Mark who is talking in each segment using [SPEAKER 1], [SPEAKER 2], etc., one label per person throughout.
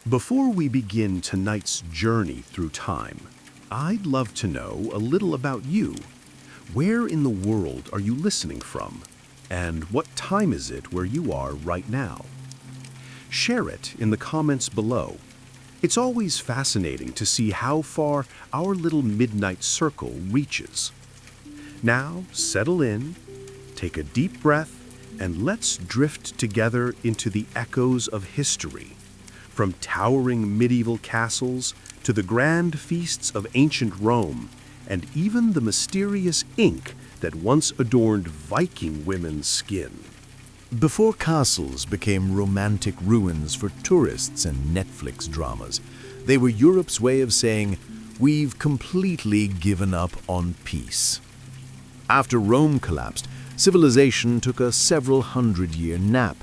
[SPEAKER 1] Before we begin tonight's journey through time, I'd love to know a little about you. Where in the world are you listening from? And what time is it where you are right now? Share it in the comments below. It's always fascinating to see how far our little midnight circle reaches. Now, settle in, take a deep breath, and let's drift together into the echoes of history. From towering medieval castles to the grand feasts of ancient Rome, and even the mysterious ink that once adorned Viking women's skin.
[SPEAKER 2] Before castles became romantic ruins for tourists and Netflix dramas, they were Europe's way of saying, "We've completely given up on peace." After Rome collapsed, civilization took a several hundred-year nap.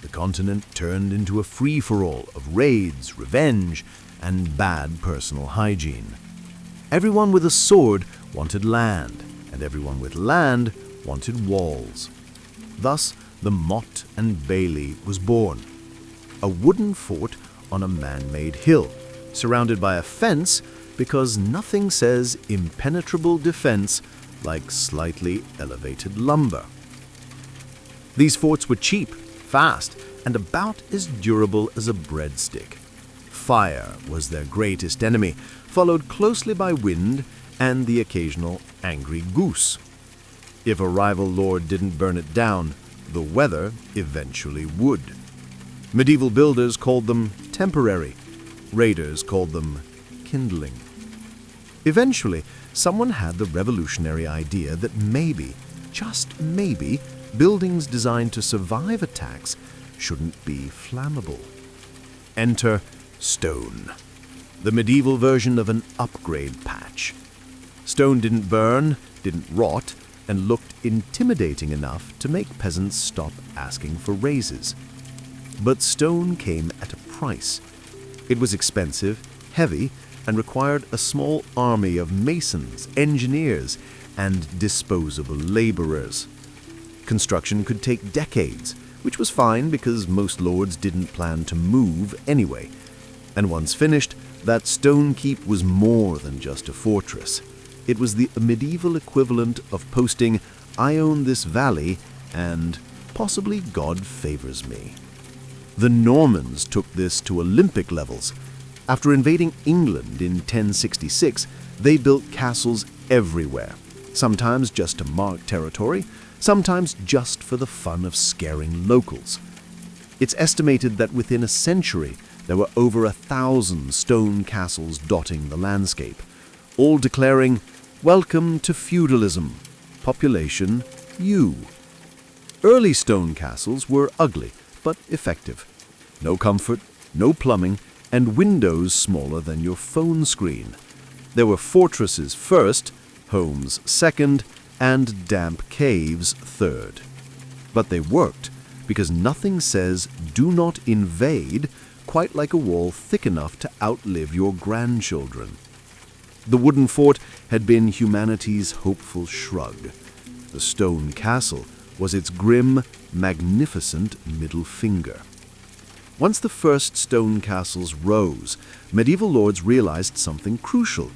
[SPEAKER 2] The continent turned into a free-for-all of raids, revenge, and bad personal hygiene. Everyone with a sword wanted land, and everyone with land wanted walls. Thus, the Motte and Bailey was born, a wooden fort on a man-made hill, surrounded by a fence because nothing says impenetrable defense like slightly elevated lumber. These forts were cheap, fast, and about as durable as a breadstick. Fire was their greatest enemy, followed closely by wind and the occasional angry goose. If a rival lord didn't burn it down, the weather eventually would. Medieval builders called them temporary. Raiders called them kindling. Eventually, someone had the revolutionary idea that maybe, just maybe, buildings designed to survive attacks shouldn't be flammable. Enter stone, the medieval version of an upgrade patch. Stone didn't burn, didn't rot, and looked intimidating enough to make peasants stop asking for raises. But stone came at a price. It was expensive, heavy, and required a small army of masons, engineers, and disposable laborers. Construction could take decades, which was fine because most lords didn't plan to move anyway. And once finished, that stone keep was more than just a fortress. It was the medieval equivalent of posting, "I own this valley," and possibly "God favors me." The Normans took this to Olympic levels. After invading England in 1066, they built castles everywhere, sometimes just to mark territory, sometimes just for the fun of scaring locals. It's estimated that within a century, there were over 1,000 stone castles dotting the landscape, all declaring, "Welcome to feudalism, population you." Early stone castles were ugly, but effective. No comfort, no plumbing, and windows smaller than your phone screen. There were fortresses first, homes second, and damp caves third. But they worked, because nothing says "do not invade" quite like a wall thick enough to outlive your grandchildren. The wooden fort had been humanity's hopeful shrug. The stone castle was its grim, magnificent middle finger. Once the first stone castles rose, medieval lords realized something crucial.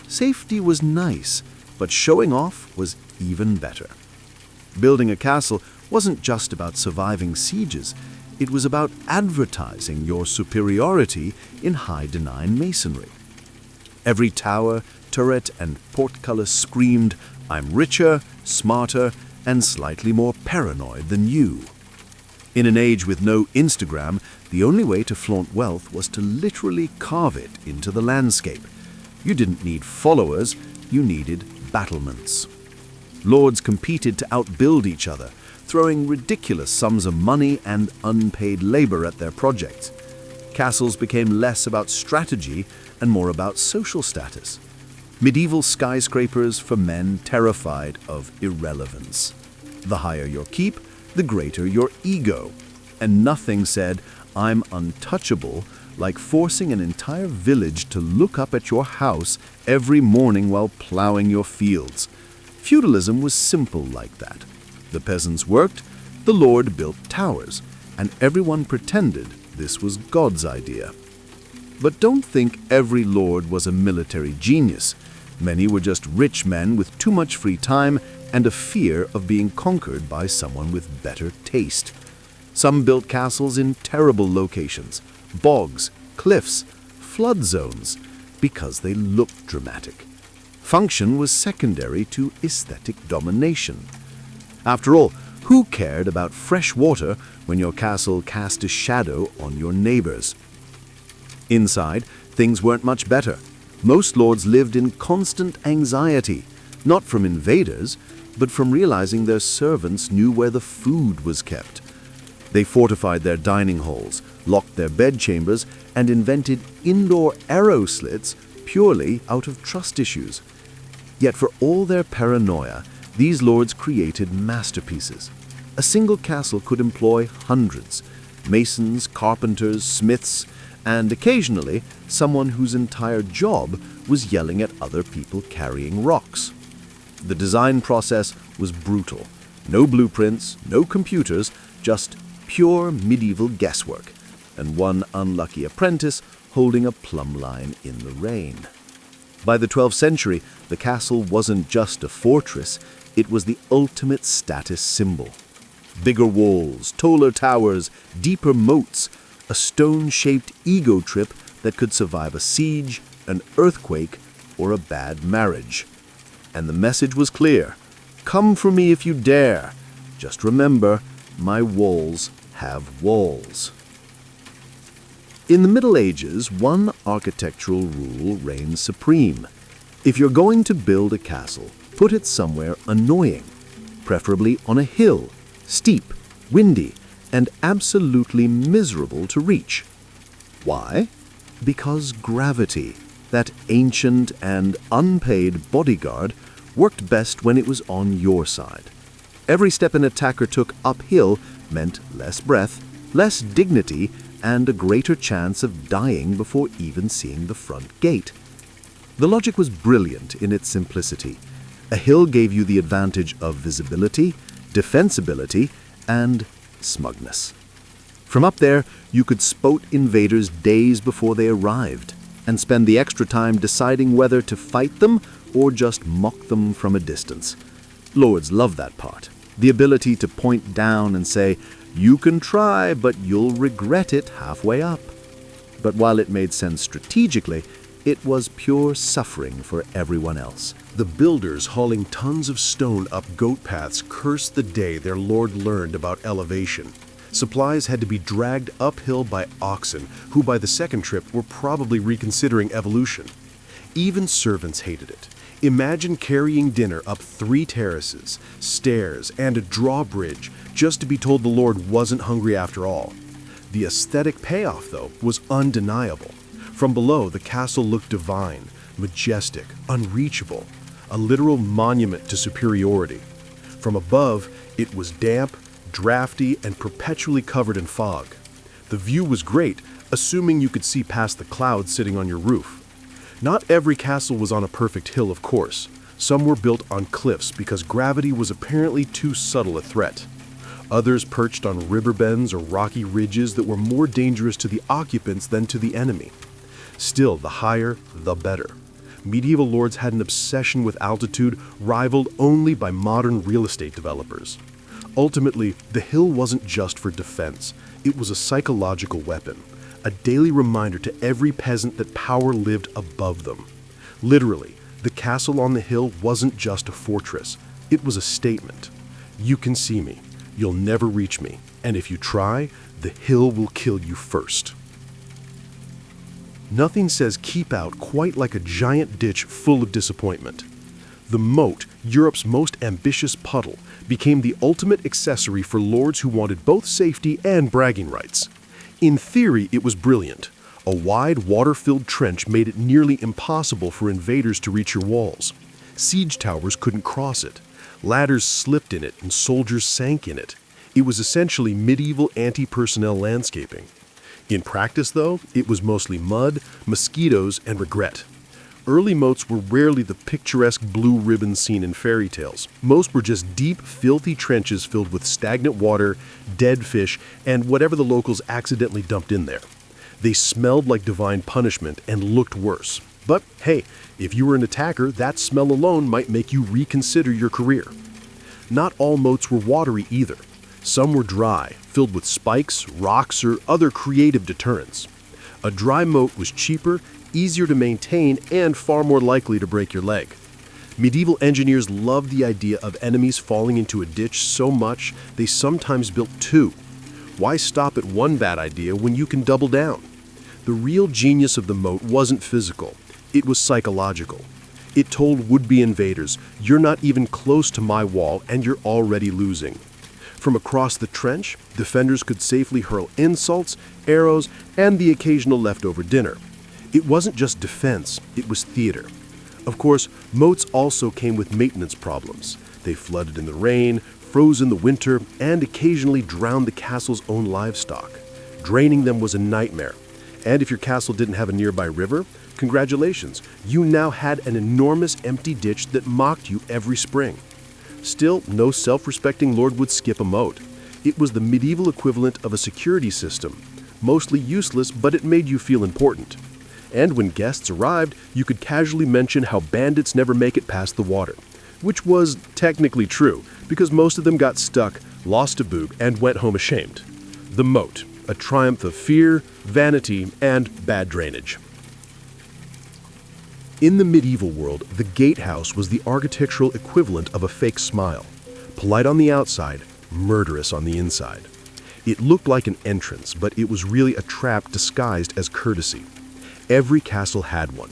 [SPEAKER 2] Safety was nice, but showing off was even better. Building a castle wasn't just about surviving sieges, it was about advertising your superiority in high-design masonry. Every tower, turret, and portcullis screamed, "I'm richer, smarter, and slightly more paranoid than you." In an age with no Instagram, the only way to flaunt wealth was to literally carve it into the landscape. You didn't need followers, you needed battlements. Lords competed to outbuild each other, throwing ridiculous sums of money and unpaid labor at their projects. Castles became less about strategy and more about social status. Medieval skyscrapers for men terrified of irrelevance. The higher your keep, the greater your ego. And nothing said, "I'm untouchable," like forcing an entire village to look up at your house every morning while plowing your fields. Feudalism was simple like that. The peasants worked, the lord built towers, and everyone pretended this was God's idea. But don't think every lord was a military genius. Many were just rich men with too much free time and a fear of being conquered by someone with better taste. Some built castles in terrible locations, bogs, cliffs, flood zones, because they looked dramatic. Function was secondary to aesthetic domination. After all, who cared about fresh water when your castle cast a shadow on your neighbors? Inside, things weren't much better. Most lords lived in constant anxiety, not from invaders, but from realizing their servants knew where the food was kept. They fortified their dining halls, locked their bedchambers, and invented indoor arrow slits purely out of trust issues. Yet for all their paranoia, these lords created masterpieces. A single castle could employ hundreds: masons, carpenters, smiths, and occasionally someone whose entire job was yelling at other people carrying rocks. The design process was brutal. No blueprints, no computers, just pure medieval guesswork, and one unlucky apprentice holding a plumb line in the rain. By the 12th century, the castle wasn't just a fortress, it was the ultimate status symbol. Bigger walls, taller towers, deeper moats, a stone-shaped ego trip that could survive a siege, an earthquake, or a bad marriage. And the message was clear: come for me if you dare. Just remember, my walls have walls. In the Middle Ages, one architectural rule reigns supreme. If you're going to build a castle, put it somewhere annoying, preferably on a hill, steep, windy, and absolutely miserable to reach. Why? Because gravity, that ancient and unpaid bodyguard, worked best when it was on your side. Every step an attacker took uphill meant less breath, less dignity, and a greater chance of dying before even seeing the front gate. The logic was brilliant in its simplicity. A hill gave you the advantage of visibility, defensibility, and smugness. From up there, you could spot invaders days before they arrived, and spend the extra time deciding whether to fight them or just mock them from a distance. Lords loved that part, the ability to point down and say, "You can try, but you'll regret it halfway up." But while it made sense strategically, it was pure suffering for everyone else.
[SPEAKER 1] The builders hauling tons of stone up goat paths cursed the day their lord learned about elevation. Supplies had to be dragged uphill by oxen, who by the second trip were probably reconsidering evolution. Even servants hated it. Imagine carrying dinner up 3 terraces, stairs, and a drawbridge just to be told the lord wasn't hungry after all. The aesthetic payoff, though, was undeniable. From below, the castle looked divine, majestic, unreachable, a literal monument to superiority. From above, it was damp, drafty, and perpetually covered in fog. The view was great, assuming you could see past the clouds sitting on your roof. Not every castle was on a perfect hill, of course. Some were built on cliffs because gravity was apparently too subtle a threat. Others perched on river bends or rocky ridges that were more dangerous to the occupants than to the enemy. Still, the higher, the better. Medieval lords had an obsession with altitude rivaled only by modern real estate developers. Ultimately, the hill wasn't just for defense. It was a psychological weapon, a daily reminder to every peasant that power lived above them. Literally, the castle on the hill wasn't just a fortress. It was a statement. You can see me. You'll never reach me. And if you try, the hill will kill you first. Nothing says keep out quite like a giant ditch full of disappointment. The moat, Europe's most ambitious puddle, became the ultimate accessory for lords who wanted both safety and bragging rights. In theory, it was brilliant. A wide, water-filled trench made it nearly impossible for invaders to reach your walls. Siege towers couldn't cross it. Ladders slipped in it and soldiers sank in it. It was essentially medieval anti-personnel landscaping. In practice, though, it was mostly mud, mosquitoes, and regret. Early moats were rarely the picturesque blue ribbons seen in fairy tales. Most were just deep, filthy trenches filled with stagnant water, dead fish, and whatever the locals accidentally dumped in there. They smelled like divine punishment and looked worse. But hey, if you were an attacker, that smell alone might make you reconsider your career. Not all moats were watery either. Some were dry, filled with spikes, rocks, or other creative deterrents. A dry moat was cheaper, easier to maintain, and far more likely to break your leg. Medieval engineers loved the idea of enemies falling into a ditch so much they sometimes built two. Why stop at one bad idea when you can double down? The real genius of the moat wasn't physical, it was psychological. It told would-be invaders, you're not even close to my wall and you're already losing. From across the trench, defenders could safely hurl insults, arrows, and the occasional leftover dinner. It wasn't just defense, it was theater. Of course, moats also came with maintenance problems. They flooded in the rain, froze in the winter, and occasionally drowned the castle's own livestock. Draining them was a nightmare. And if your castle didn't have a nearby river, congratulations, you now had an enormous empty ditch that mocked you every spring. Still, no self-respecting lord would skip a moat. It was the medieval equivalent of a security system. Mostly useless, but it made you feel important. And when guests arrived, you could casually mention how bandits never make it past the water. Which was technically true, because most of them got stuck, lost a boot, and went home ashamed. The moat, a triumph of fear, vanity, and bad drainage. In the medieval world, the gatehouse was the architectural equivalent of a fake smile. Polite on the outside, murderous on the inside. It looked like an entrance, but it was really a trap disguised as courtesy. Every castle had one.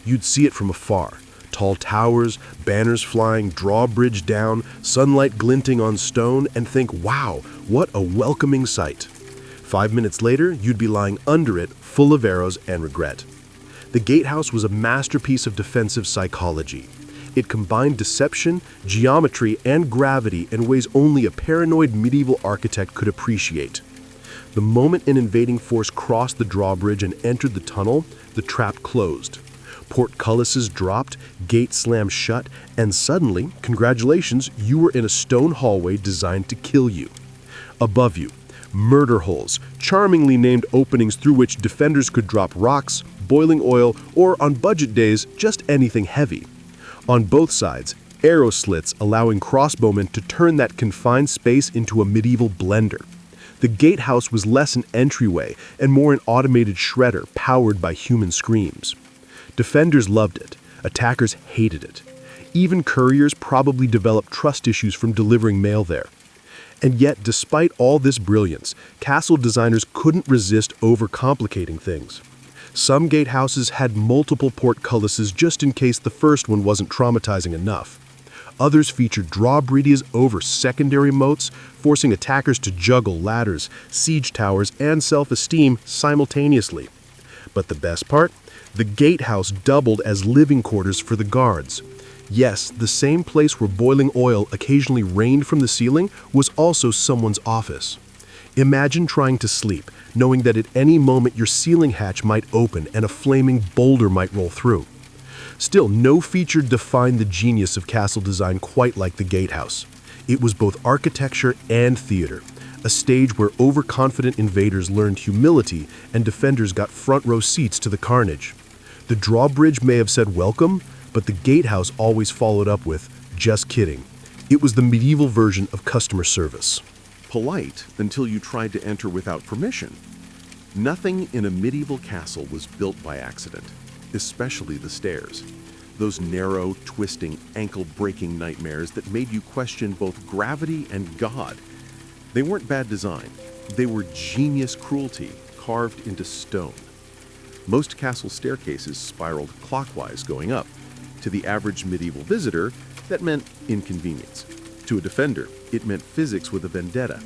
[SPEAKER 1] You'd see it from afar. Tall towers, banners flying, drawbridge down, sunlight glinting on stone, and think, wow, what a welcoming sight. 5 minutes later, you'd be lying under it, full of arrows and regret. The gatehouse was a masterpiece of defensive psychology. It combined deception, geometry, and gravity in ways only a paranoid medieval architect could appreciate. The moment an invading force crossed the drawbridge and entered the tunnel, the trap closed. Portcullises dropped, gates slammed shut, and suddenly, congratulations, you were in a stone hallway designed to kill you. Above you, murder holes, charmingly named openings through which defenders could drop rocks, boiling oil, or on budget days, just anything heavy. On both sides, arrow slits allowing crossbowmen to turn that confined space into a medieval blender. The gatehouse was less an entryway and more an automated shredder powered by human screams. Defenders loved it. Attackers hated it. Even couriers probably developed trust issues from delivering mail there. And yet, despite all this brilliance, castle designers couldn't resist overcomplicating things. Some gatehouses had multiple portcullises just in case the first one wasn't traumatizing enough. Others featured drawbridges over secondary moats, forcing attackers to juggle ladders, siege towers, and self-esteem simultaneously. But the best part? The gatehouse doubled as living quarters for the guards. Yes, the same place where boiling oil occasionally rained from the ceiling was also someone's office. Imagine trying to sleep, knowing that at any moment your ceiling hatch might open and a flaming boulder might roll through. Still, no feature defined the genius of castle design quite like the gatehouse. It was both architecture and theater, a stage where overconfident invaders learned humility and defenders got front row seats to the carnage. The drawbridge may have said welcome, but the gatehouse always followed up with, just kidding. It was the medieval version of customer service.
[SPEAKER 3] Polite until you tried to enter without permission. Nothing in a medieval castle was built by accident, especially the stairs. Those narrow, twisting, ankle-breaking nightmares that made you question both gravity and God. They weren't bad design. They were genius cruelty carved into stone. Most castle staircases spiraled clockwise going up. To the average medieval visitor, that meant inconvenience. To a defender, it meant physics with a vendetta.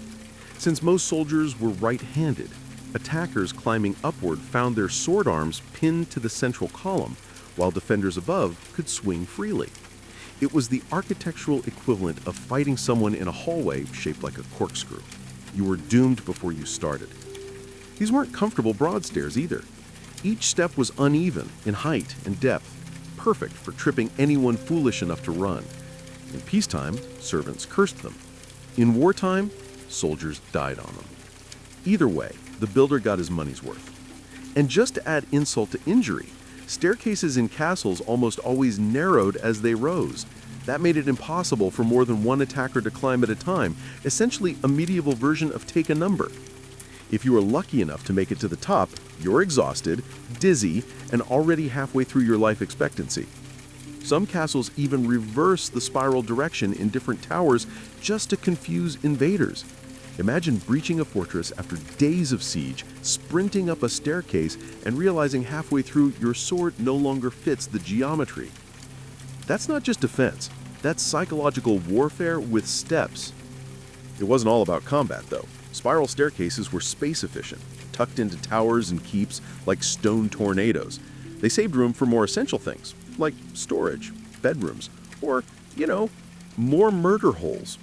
[SPEAKER 3] Since most soldiers were right-handed, attackers climbing upward found their sword arms pinned to the central column, while defenders above could swing freely. It was the architectural equivalent of fighting someone in a hallway shaped like a corkscrew. You were doomed before you started. These weren't comfortable broad stairs either. Each step was uneven in height and depth, perfect for tripping anyone foolish enough to run. In peacetime, servants cursed them. In wartime, soldiers died on them. Either way, the builder got his money's worth. And just to add insult to injury, staircases in castles almost always narrowed as they rose. That made it impossible for more than one attacker to climb at a time, essentially a medieval version of take a number. If you were lucky enough to make it to the top, you're exhausted, dizzy, and already halfway through your life expectancy. Some castles even reverse the spiral direction in different towers just to confuse invaders. Imagine breaching a fortress after days of siege, sprinting up a staircase, and realizing halfway through your sword no longer fits the geometry. That's not just defense, that's psychological warfare with steps. It wasn't all about combat, though. Spiral staircases were space efficient, tucked into towers and keeps like stone tornadoes. They saved room for more essential things, like storage, bedrooms, or, more murder holes.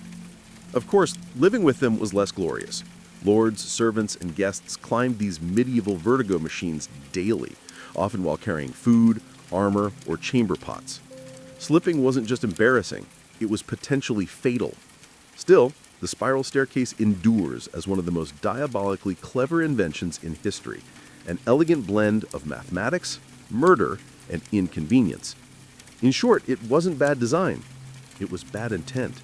[SPEAKER 3] Of course, living with them was less glorious. Lords, servants, and guests climbed these medieval vertigo machines daily, often while carrying food, armor, or chamber pots. Slipping wasn't just embarrassing, it was potentially fatal. Still, the spiral staircase endures as one of the most diabolically clever inventions in history, an elegant blend of mathematics, murder, and inconvenience. In short, it wasn't bad design, it was bad intent.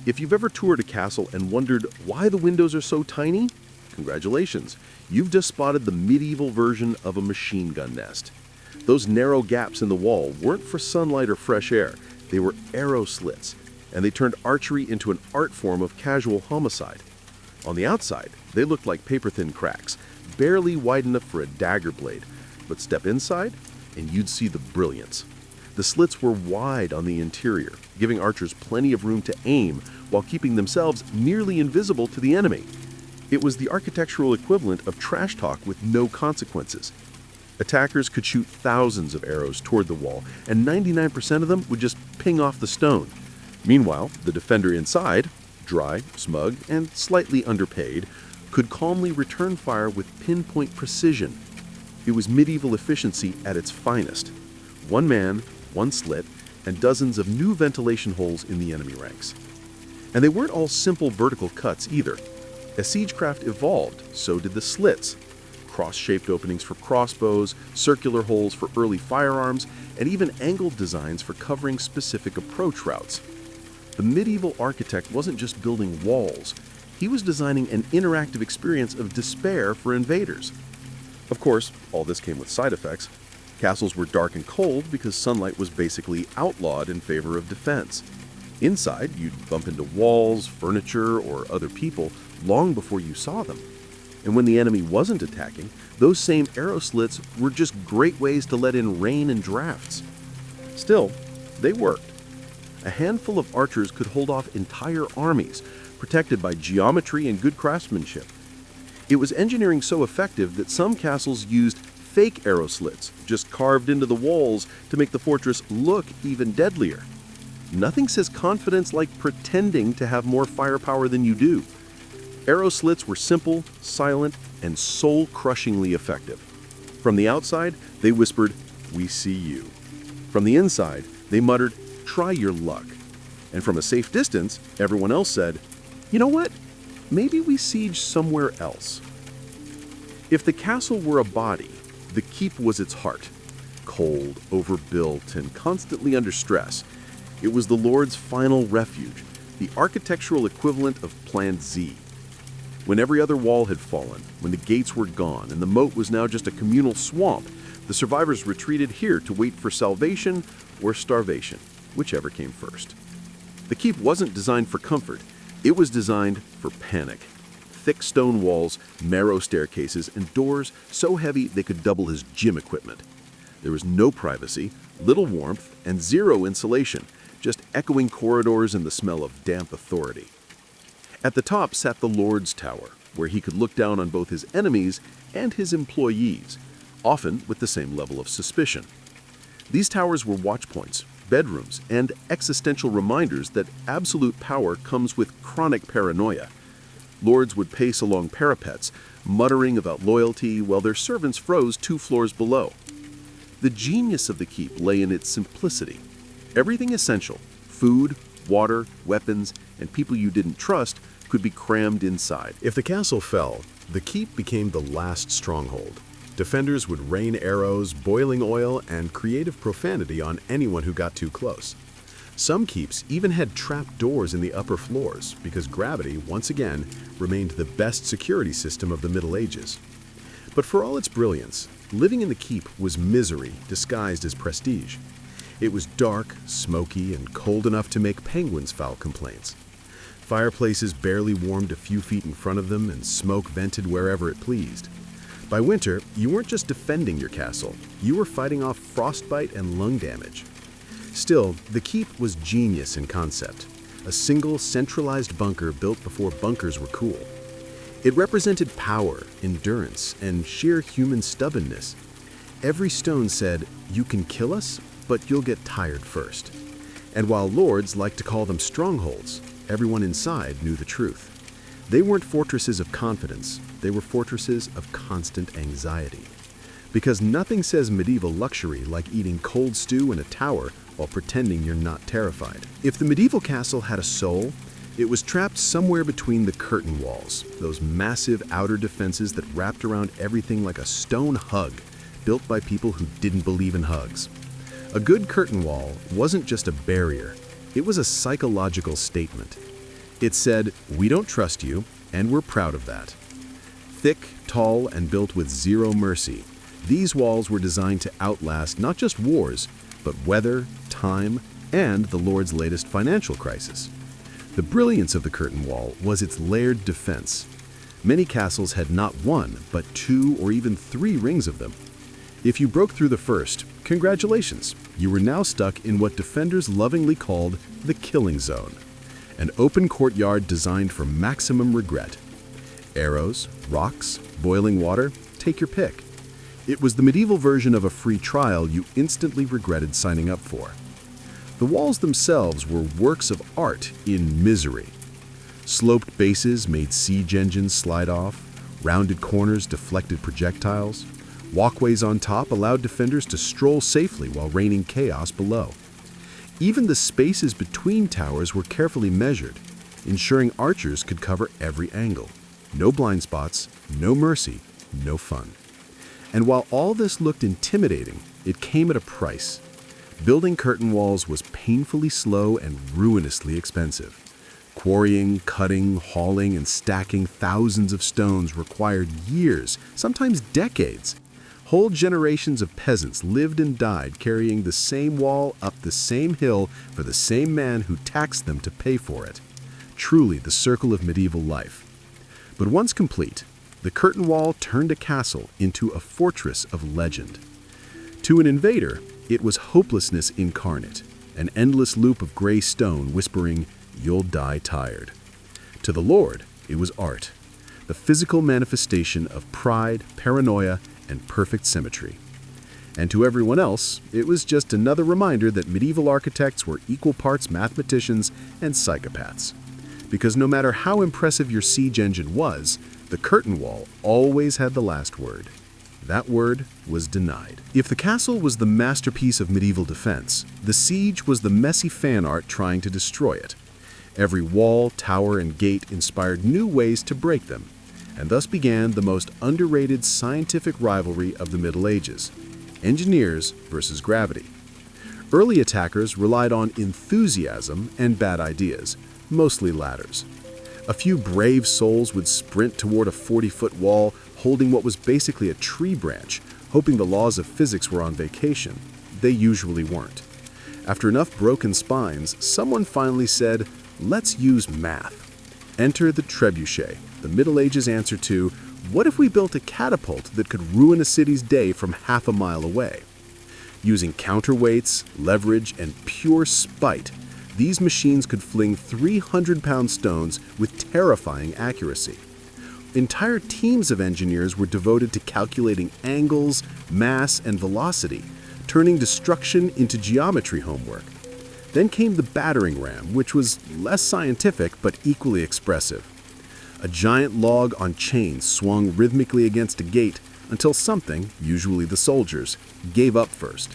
[SPEAKER 3] If you've ever toured a castle and wondered why the windows are so tiny, congratulations, you've just spotted the medieval version of a machine gun nest. Those narrow gaps in the wall weren't for sunlight or fresh air, they were arrow slits, and they turned archery into an art form of casual homicide. On the outside, they looked like paper-thin cracks, barely wide enough for a dagger blade, but step inside, and you'd see the brilliance. The slits were wide on the interior, giving archers plenty of room to aim while keeping themselves nearly invisible to the enemy. It was the architectural equivalent of trash talk with no consequences. Attackers could shoot thousands of arrows toward the wall, and 99% of them would just ping off the stone. Meanwhile, the defender inside, dry, smug, and slightly underpaid, could calmly return fire with pinpoint precision. It was medieval efficiency at its finest. One man, one slit, and dozens of new ventilation holes in the enemy ranks. And they weren't all simple vertical cuts either. As siegecraft evolved, so did the slits. Cross-shaped openings for crossbows, circular holes for early firearms, and even angled designs for covering specific approach routes. The medieval architect wasn't just building walls, he was designing an interactive experience of despair for invaders. Of course, all this came with side effects. Castles were dark and cold because sunlight was basically outlawed in favor of defense. Inside, you'd bump into walls, furniture, or other people long before you saw them. And when the enemy wasn't attacking, those same arrow slits were just great ways to let in rain and drafts. Still, they worked. A handful of archers could hold off entire armies, protected by geometry and good craftsmanship. It was engineering so effective that some castles used fake arrow slits, just carved into the walls to make the fortress look even deadlier. Nothing says confidence like pretending to have more firepower than you do. Arrow slits were simple, silent, and soul-crushingly effective. From the outside, they whispered, "We see you." From the inside, they muttered, "Try your luck." And from a safe distance, everyone else said, "You know what? Maybe we siege somewhere else." If the castle were a body, the keep was its heart. Cold, overbuilt, and constantly under stress, it was the Lord's final refuge, the architectural equivalent of Plan Z. When every other wall had fallen, when the gates were gone, and the moat was now just a communal swamp, the survivors retreated here to wait for salvation or starvation, whichever came first. The keep wasn't designed for comfort, it was designed for panic. Thick stone walls, narrow staircases, and doors so heavy they could double as gym equipment. There was no privacy, little warmth, and zero insulation, just echoing corridors and the smell of damp authority. At the top sat the Lord's Tower, where he could look down on both his enemies and his employees, often with the same level of suspicion. These towers were watchpoints, bedrooms, and existential reminders that absolute power comes with chronic paranoia. Lords would pace along parapets, muttering about loyalty while their servants froze 2 floors below. The genius of the keep lay in its simplicity. Everything essential, food, water, weapons, and people you didn't trust, could be crammed inside.
[SPEAKER 1] If the castle fell, the keep became the last stronghold.
[SPEAKER 3] Defenders would rain arrows, boiling oil, and creative profanity on anyone who got too close. Some keeps even had trap doors in the upper floors because gravity, once again, remained the best security system of the Middle Ages. But for all its brilliance, living in the keep was misery disguised as prestige. It was dark, smoky, and cold enough to make penguins foul complaints. Fireplaces barely warmed a few feet in front of them, and smoke vented wherever it pleased. By winter, you weren't just defending your castle, you were fighting off frostbite and lung damage. Still, the keep was genius in concept, a single centralized bunker built before bunkers were cool. It represented power, endurance, and sheer human stubbornness. Every stone said, "You can kill us, but you'll get tired first." And while lords liked to call them strongholds, everyone inside knew the truth. They weren't fortresses of confidence, they were fortresses of constant anxiety. Because nothing says medieval luxury like eating cold stew in a tower while pretending you're not terrified. If the medieval castle had a soul, it was trapped somewhere between the curtain walls, those massive outer defenses that wrapped around everything like a stone hug, built by people who didn't believe in hugs. A good curtain wall wasn't just a barrier, it was a psychological statement. It said, "We don't trust you, and we're proud of that." Thick, tall, and built with zero mercy, these walls were designed to outlast not just wars, but weather, time, and the Lord's latest financial crisis. The brilliance of the curtain wall was its layered defense. Many castles had not one, but 2 or even 3 rings of them. If you broke through the first, congratulations, you were now stuck in what defenders lovingly called the killing zone, an open courtyard designed for maximum regret. Arrows, rocks, boiling water, take your pick. It was the medieval version of a free trial you instantly regretted signing up for. The walls themselves were works of art in misery. Sloped bases made siege engines slide off, rounded corners deflected projectiles, walkways on top allowed defenders to stroll safely while raining chaos below. Even the spaces between towers were carefully measured, ensuring archers could cover every angle. No blind spots, no mercy, no fun. And while all this looked intimidating, it came at a price. Building curtain walls was painfully slow and ruinously expensive. Quarrying, cutting, hauling, and stacking thousands of stones required years, sometimes decades. Whole generations of peasants lived and died carrying the same wall up the same hill for the same man who taxed them to pay for it. Truly the circle of medieval life. But once complete, the curtain wall turned a castle into a fortress of legend. To an invader, it was hopelessness incarnate, an endless loop of gray stone whispering, "You'll die tired." To the Lord, it was art, the physical manifestation of pride, paranoia, and perfect symmetry. And to everyone else, it was just another reminder that medieval architects were equal parts mathematicians and psychopaths. Because no matter how impressive your siege engine was, the curtain wall always had the last word. That word was denied. If the castle was the masterpiece of medieval defense, the siege was the messy fan art trying to destroy it. Every wall, tower, and gate inspired new ways to break them, and thus began the most underrated scientific rivalry of the Middle Ages: engineers versus gravity. Early attackers relied on enthusiasm and bad ideas, mostly ladders. A few brave souls would sprint toward a 40-foot wall holding what was basically a tree branch, hoping the laws of physics were on vacation. They usually weren't. After enough broken spines, someone finally said, "Let's use math." Enter the trebuchet, the Middle Ages answer to, what if we built a catapult that could ruin a city's day from half a mile away? Using counterweights, leverage, and pure spite, these machines could fling 300-pound stones with terrifying accuracy. Entire teams of engineers were devoted to calculating angles, mass, and velocity, turning destruction into geometry homework. Then came the battering ram, which was less scientific but equally expressive. A giant log on chains swung rhythmically against a gate until something, usually the soldiers, gave up first.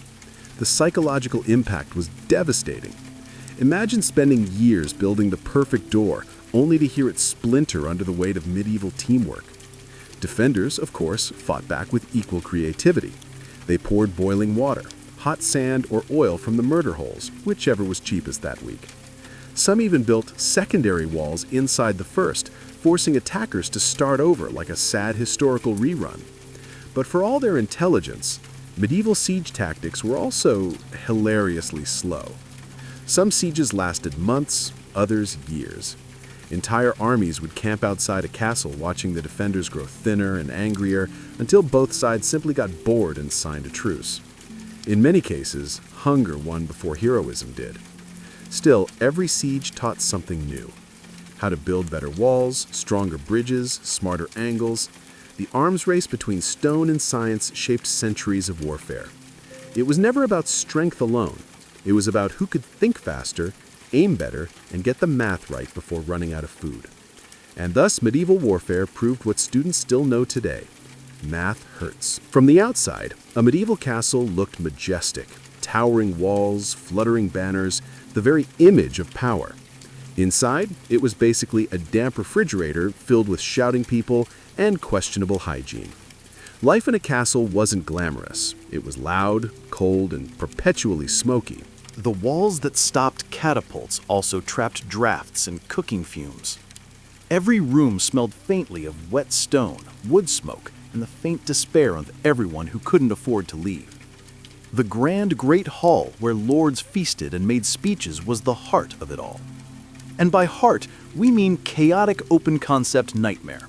[SPEAKER 3] The psychological impact was devastating. Imagine spending years building the perfect door, only to hear it splinter under the weight of medieval teamwork. Defenders, of course, fought back with equal creativity. They poured boiling water, hot sand, or oil from the murder holes, whichever was cheapest that week. Some even built secondary walls inside the first, forcing attackers to start over like a sad historical rerun. But for all their intelligence, medieval siege tactics were also hilariously slow. Some sieges lasted months, others years. Entire armies would camp outside a castle watching the defenders grow thinner and angrier until both sides simply got bored and signed a truce. In many cases, hunger won before heroism did. Still, every siege taught something new. How to build better walls, stronger bridges, smarter angles. The arms race between stone and science shaped centuries of warfare. It was never about strength alone. It was about who could think faster, aim better, and get the math right before running out of food. And thus, medieval warfare proved what students still know today. Math hurts. From the outside, a medieval castle looked majestic. Towering walls, fluttering banners, the very image of power. Inside, it was basically a damp refrigerator filled with shouting people and questionable hygiene. Life in a castle wasn't glamorous. It was loud, cold, and perpetually smoky.
[SPEAKER 2] The walls that stopped catapults also trapped drafts and cooking fumes. Every room smelled faintly of wet stone, wood smoke, and the faint despair of everyone who couldn't afford to leave. The grand great hall where lords feasted and made speeches was the heart of it all. And by heart, we mean chaotic open-concept nightmare.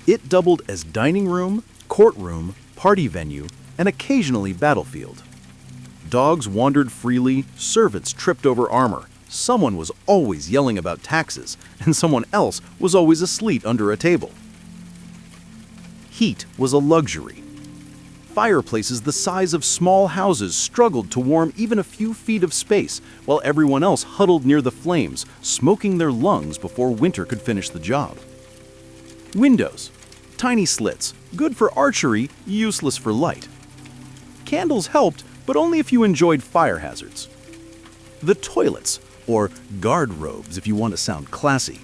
[SPEAKER 2] It doubled as dining room, courtroom, party venue, and occasionally battlefield. Dogs wandered freely, servants tripped over armor, someone was always yelling about taxes, and someone else was always asleep under a table. Heat was a luxury. Fireplaces the size of small houses struggled to warm even a few feet of space, while everyone else huddled near the flames, smoking their lungs before winter could finish the job. Windows. Tiny slits, good for archery, useless for light. Candles helped, but only if you enjoyed fire hazards. The toilets, or guard robes if you want to sound classy,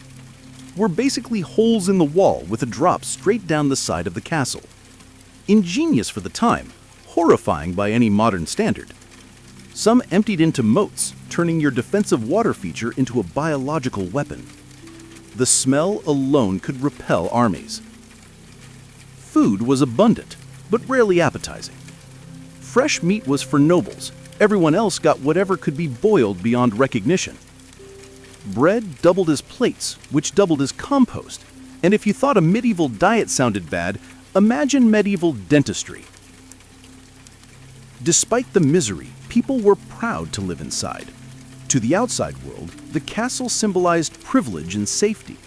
[SPEAKER 2] were basically holes in the wall with a drop straight down the side of the castle. Ingenious for the time, horrifying by any modern standard. Some emptied into moats, turning your defensive water feature into a biological weapon. The smell alone could repel armies. Food was abundant, but rarely appetizing. Fresh meat was for nobles. Everyone else got whatever could be boiled beyond recognition. Bread doubled as plates, which doubled as compost. And if you thought a medieval diet sounded bad, imagine medieval dentistry. Despite the misery, people were proud to live inside. To the outside world, the castle symbolized privilege and safety.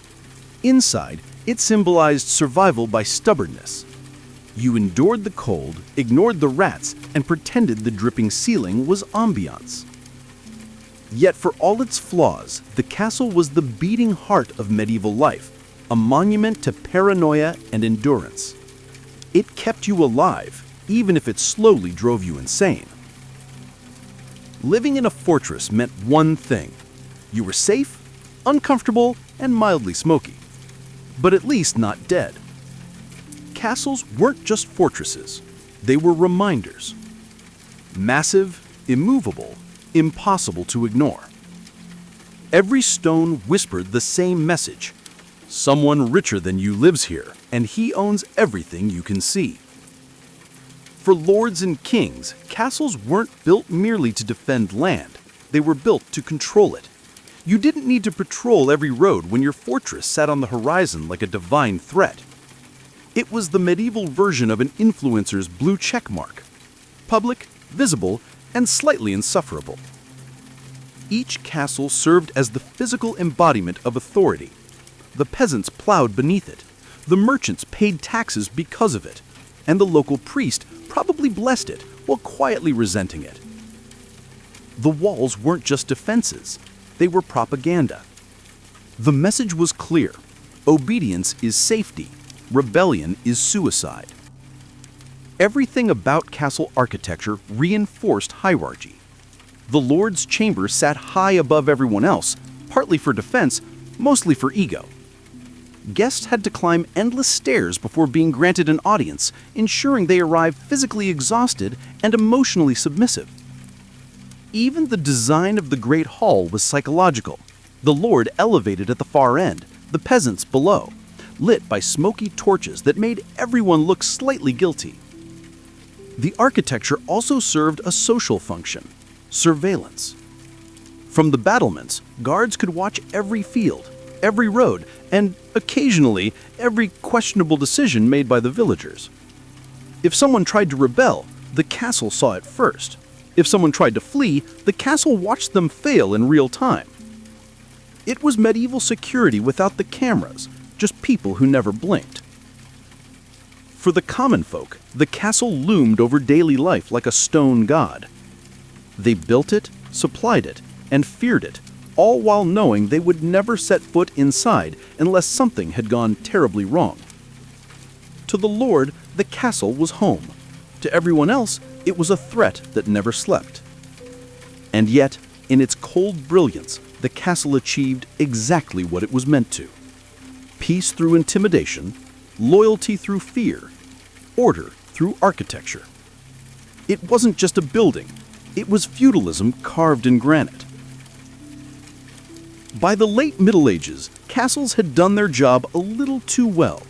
[SPEAKER 2] Inside, it symbolized survival by stubbornness. You endured the cold, ignored the rats, and pretended the dripping ceiling was ambiance. Yet for all its flaws, the castle was the beating heart of medieval life, a monument to paranoia and endurance. It kept you alive, even if it slowly drove you insane. Living in a fortress meant one thing. You were safe, uncomfortable, and mildly smoky. But at least not dead. Castles weren't just fortresses. They were reminders. Massive, immovable, impossible to ignore. Every stone whispered the same message. Someone richer than you lives here, and he owns everything you can see. For lords and kings, castles weren't built merely to defend land. They were built to control it. You didn't need to patrol every road when your fortress sat on the horizon like a divine threat. It was the medieval version of an influencer's blue check mark. Public, visible, and slightly insufferable. Each castle served as the physical embodiment of authority. The peasants plowed beneath it. The merchants paid taxes because of it. And the local priest probably blessed it while quietly resenting it. The walls weren't just defenses. They were propaganda. The message was clear. Obedience is safety. Rebellion is suicide. Everything about castle architecture reinforced hierarchy. The lord's chamber sat high above everyone else, partly for defense, mostly for ego.
[SPEAKER 4] guests had to climb endless stairs before being granted an audience, ensuring they arrived physically exhausted and emotionally submissive. Even the design of the Great Hall was psychological. The Lord elevated at the far end, the peasants below, lit by smoky torches that made everyone look slightly guilty. The architecture also served a social function: surveillance. From the battlements, guards could watch every field, every road, and occasionally every questionable decision made by the villagers. If someone tried to rebel, the castle saw it first. If someone tried to flee, the castle watched them fail in real time. It was medieval security without the cameras, just people who never blinked. For the common folk, the castle loomed over daily life like a stone god. They built it, supplied it, and feared it, all while knowing they would never set foot inside unless something had gone terribly wrong. To the Lord, the castle was home. To everyone else, it was a threat that never slept. And yet, in its cold brilliance, the castle achieved exactly what it was meant to: peace through intimidation, loyalty through fear, order through architecture. It wasn't just a building, it was feudalism carved in granite. By the late Middle Ages, castles had done their job a little too well.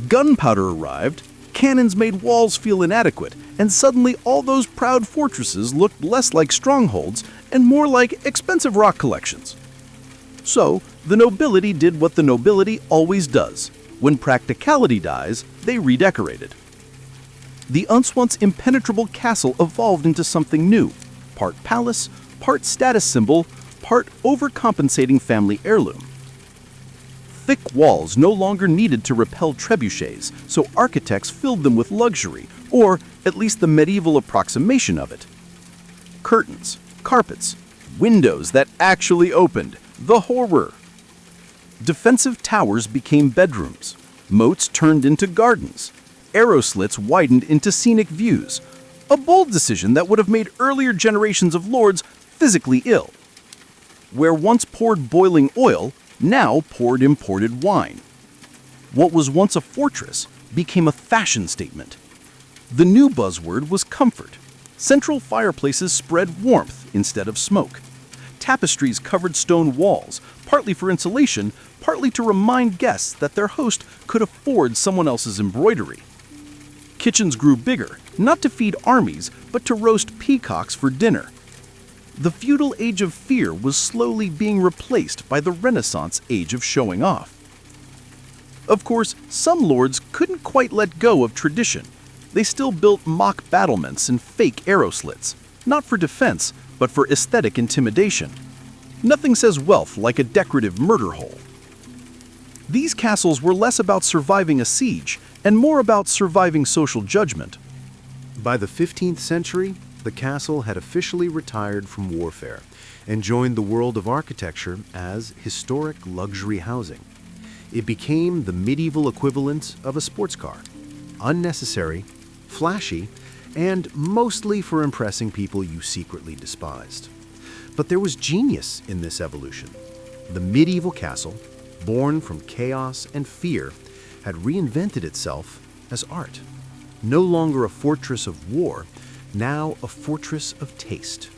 [SPEAKER 4] Gunpowder arrived, cannons made walls feel inadequate, and suddenly all those proud fortresses looked less like strongholds and more like expensive rock collections. So, the nobility did what the nobility always does. When practicality dies, they redecorated. The once impenetrable castle evolved into something new, part palace, part status symbol, part overcompensating family heirloom. Thick walls no longer needed to repel trebuchets, so architects filled them with luxury, or at least the medieval approximation of it. Curtains, carpets, windows that actually opened. The horror! Defensive towers became bedrooms. Moats turned into gardens. Arrow slits widened into scenic views. A bold decision that would have made earlier generations of lords physically ill. Where once poured boiling oil, now poured imported wine. What was once a fortress became a fashion statement. The new buzzword was comfort. Central fireplaces spread warmth instead of smoke. Tapestries covered stone walls, partly for insulation, partly to remind guests that their host could afford someone else's embroidery. Kitchens grew bigger, not to feed armies, but to roast peacocks for dinner. The feudal age of fear was slowly being replaced by the Renaissance age of showing off. Of course, some lords couldn't quite let go of tradition. They still built mock battlements and fake arrow slits, not for defense, but for aesthetic intimidation. Nothing says wealth like a decorative murder hole. These castles were less about surviving a siege and more about surviving social judgment.
[SPEAKER 1] By the 15th century, the castle had officially retired from warfare and joined the world of architecture as historic luxury housing. It became the medieval equivalent of a sports car: unnecessary, flashy, and mostly for impressing people you secretly despised. But there was genius in this evolution. The medieval castle, born from chaos and fear, had reinvented itself as art. No longer a fortress of war, now a fortress of taste.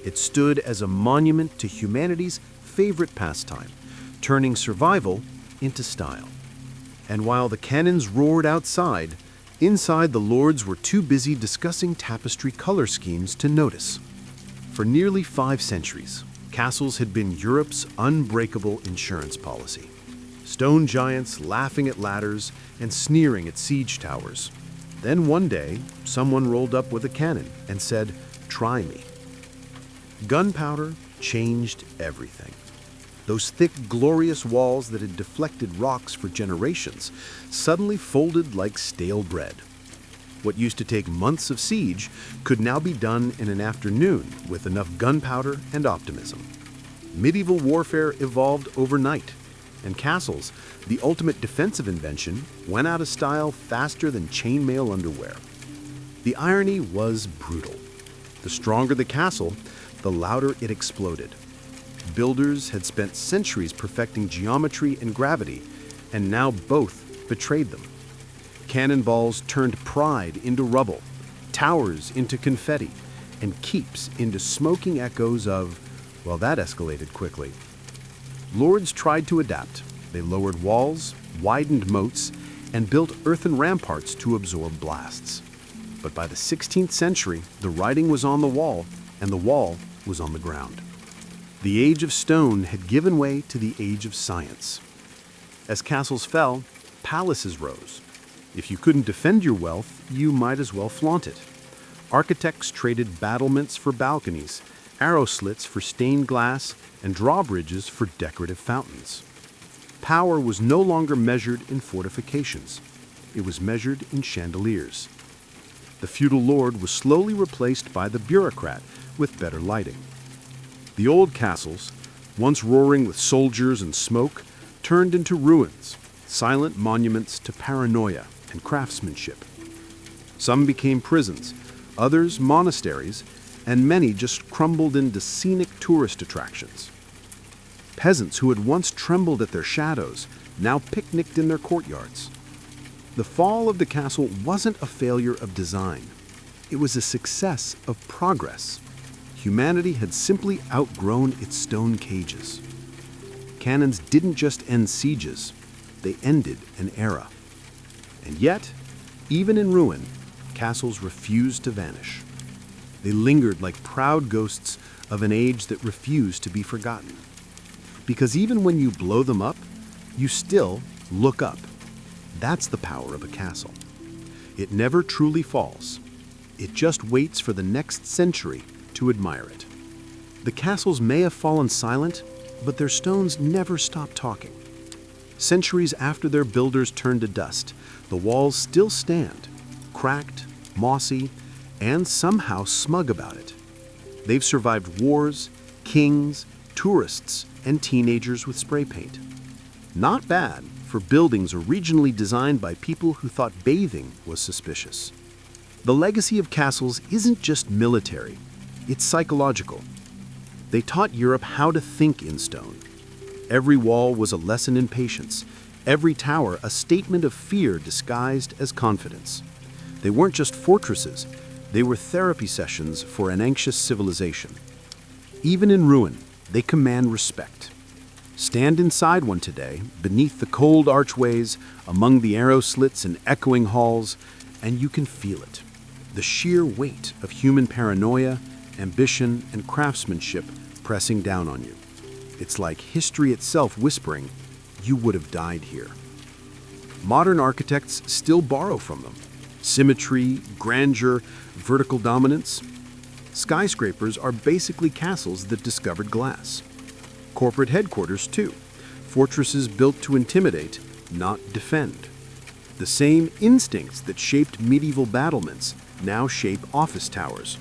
[SPEAKER 1] It stood as a monument to humanity's favorite pastime, turning survival into style. And while the cannons roared outside, inside the lords were too busy discussing tapestry color schemes to notice. For nearly 5 centuries, castles had been Europe's unbreakable insurance policy. Stone giants laughing at ladders and sneering at siege towers. Then one day, someone rolled up with a cannon and said, "Try me." Gunpowder changed everything. Those thick, glorious walls that had deflected rocks for generations suddenly folded like stale bread. What used to take months of siege could now be done in an afternoon with enough gunpowder and optimism. Medieval warfare evolved overnight, and castles, the ultimate defensive invention, went out of style faster than chainmail underwear. The irony was brutal. The stronger the castle, the louder it exploded. Builders had spent centuries perfecting geometry and gravity, and now both betrayed them. Cannonballs turned pride into rubble, towers into confetti, and keeps into smoking echoes of, well, that escalated quickly. Lords tried to adapt. They lowered walls, widened moats, and built earthen ramparts to absorb blasts. But by the 16th century, the writing was on the wall, and the wall was on the ground. The age of stone had given way to the age of science. As castles fell, palaces rose. If you couldn't defend your wealth, you might as well flaunt it. Architects traded battlements for balconies, arrow slits for stained glass, and drawbridges for decorative fountains. Power was no longer measured in fortifications. It was measured in chandeliers. The feudal lord was slowly replaced by the bureaucrat with better lighting. The old castles, once roaring with soldiers and smoke, turned into ruins, silent monuments to paranoia and craftsmanship. Some became prisons, others monasteries, and many just crumbled into scenic tourist attractions. Peasants who had once trembled at their shadows now picnicked in their courtyards. The fall of the castle wasn't a failure of design. It was a success of progress. Humanity had simply outgrown its stone cages. Cannons didn't just end sieges, they ended an era. And yet, even in ruin, castles refused to vanish. They lingered like proud ghosts of an age that refused to be forgotten. Because even when you blow them up, you still look up. That's the power of a castle. It never truly falls. It just waits for the next century to admire it. The castles may have fallen silent, but their stones never stop talking. Centuries after their builders turned to dust, the walls still stand, cracked, mossy, and somehow smug about it. They've survived wars, kings, tourists, and teenagers with spray paint. Not bad for buildings originally designed by people who thought bathing was suspicious. The legacy of castles isn't just military, it's psychological. They taught Europe how to think in stone. Every wall was a lesson in patience, every tower a statement of fear disguised as confidence. They weren't just fortresses, they were therapy sessions for an anxious civilization. Even in ruin, they command respect. Stand inside one today, beneath the cold archways, among the arrow slits and echoing halls, and you can feel it. The sheer weight of human paranoia, ambition, and craftsmanship pressing down on you. It's like history itself whispering, "You would have died here." Modern architects still borrow from them. Symmetry, grandeur, vertical dominance. Skyscrapers are basically castles that discovered glass. Corporate headquarters, too. Fortresses built to intimidate, not defend. The same instincts that shaped medieval battlements now shape office towers.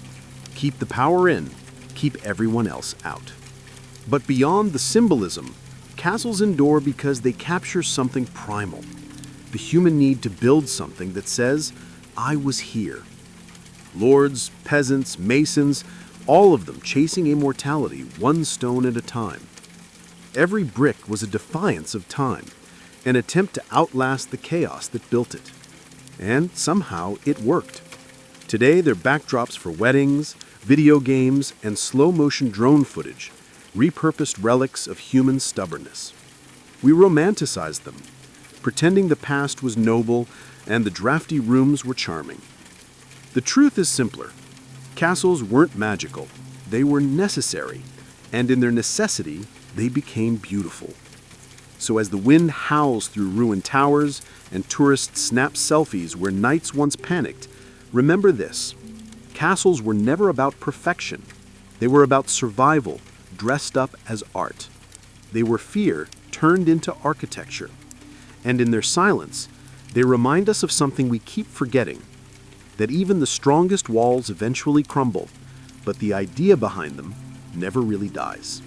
[SPEAKER 1] Keep the power in, keep everyone else out. But beyond the symbolism, castles endure because they capture something primal. The human need to build something that says, "I was here." Lords, peasants, masons, all of them chasing immortality one stone at a time. Every brick was a defiance of time, an attempt to outlast the chaos that built it. And somehow it worked. Today they're backdrops for weddings, video games, and slow-motion drone footage, repurposed relics of human stubbornness. We romanticize them, pretending the past was noble and the drafty rooms were charming. The truth is simpler. Castles weren't magical, they were necessary, and in their necessity, they became beautiful. So as the wind howls through ruined towers and tourists snap selfies where knights once panicked, remember this: castles were never about perfection. They were about survival, dressed up as art. They were fear turned into architecture. And in their silence, they remind us of something we keep forgetting, that even the strongest walls eventually crumble, but the idea behind them never really dies.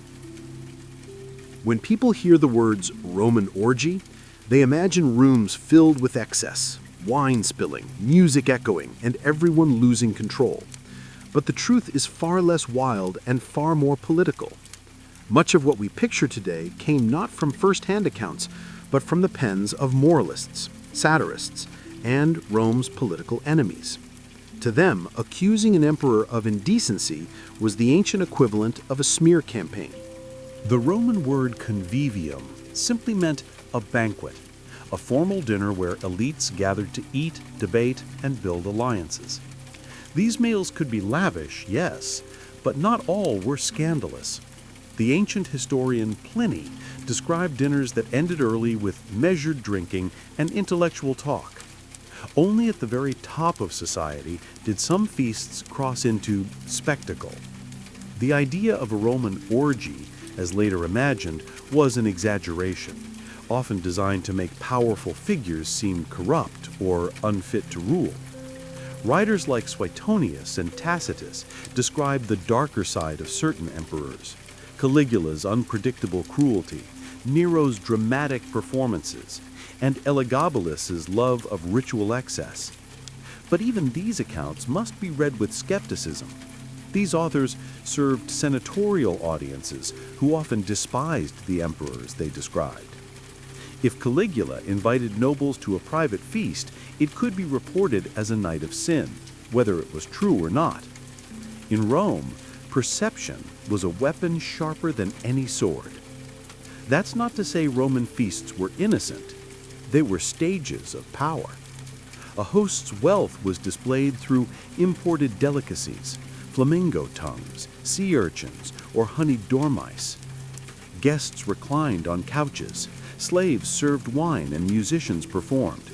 [SPEAKER 1] When people hear the words Roman orgy, they imagine rooms filled with excess, wine spilling, music echoing, and everyone losing control. But the truth is far less wild and far more political. Much of what we picture today came not from first-hand accounts, but from the pens of moralists, satirists, and Rome's political enemies. To them, accusing an emperor of indecency was the ancient equivalent of a smear campaign.
[SPEAKER 4] The Roman word convivium simply meant a banquet, a formal dinner where elites gathered to eat, debate, and build alliances. These meals could be lavish, yes, but not all were scandalous. The ancient historian Pliny described dinners that ended early with measured drinking and intellectual talk. Only at the very top of society did some feasts cross into spectacle. The idea of a Roman orgy, as later imagined, was an exaggeration, often designed to make powerful figures seem corrupt or unfit to rule. Writers like Suetonius and Tacitus described the darker side of certain emperors: Caligula's unpredictable cruelty, Nero's dramatic performances, and Elagabalus's love of ritual excess. But even these accounts must be read with skepticism. These authors served senatorial audiences who often despised the emperors they described. If Caligula invited nobles to a private feast, it could be reported as a night of sin, whether it was true or not. In Rome, perception was a weapon sharper than any sword. That's not to say Roman feasts were innocent. They were stages of power. A host's wealth was displayed through imported delicacies, flamingo tongues, sea urchins, or honeyed dormice. Guests reclined on couches, slaves served wine, and musicians performed.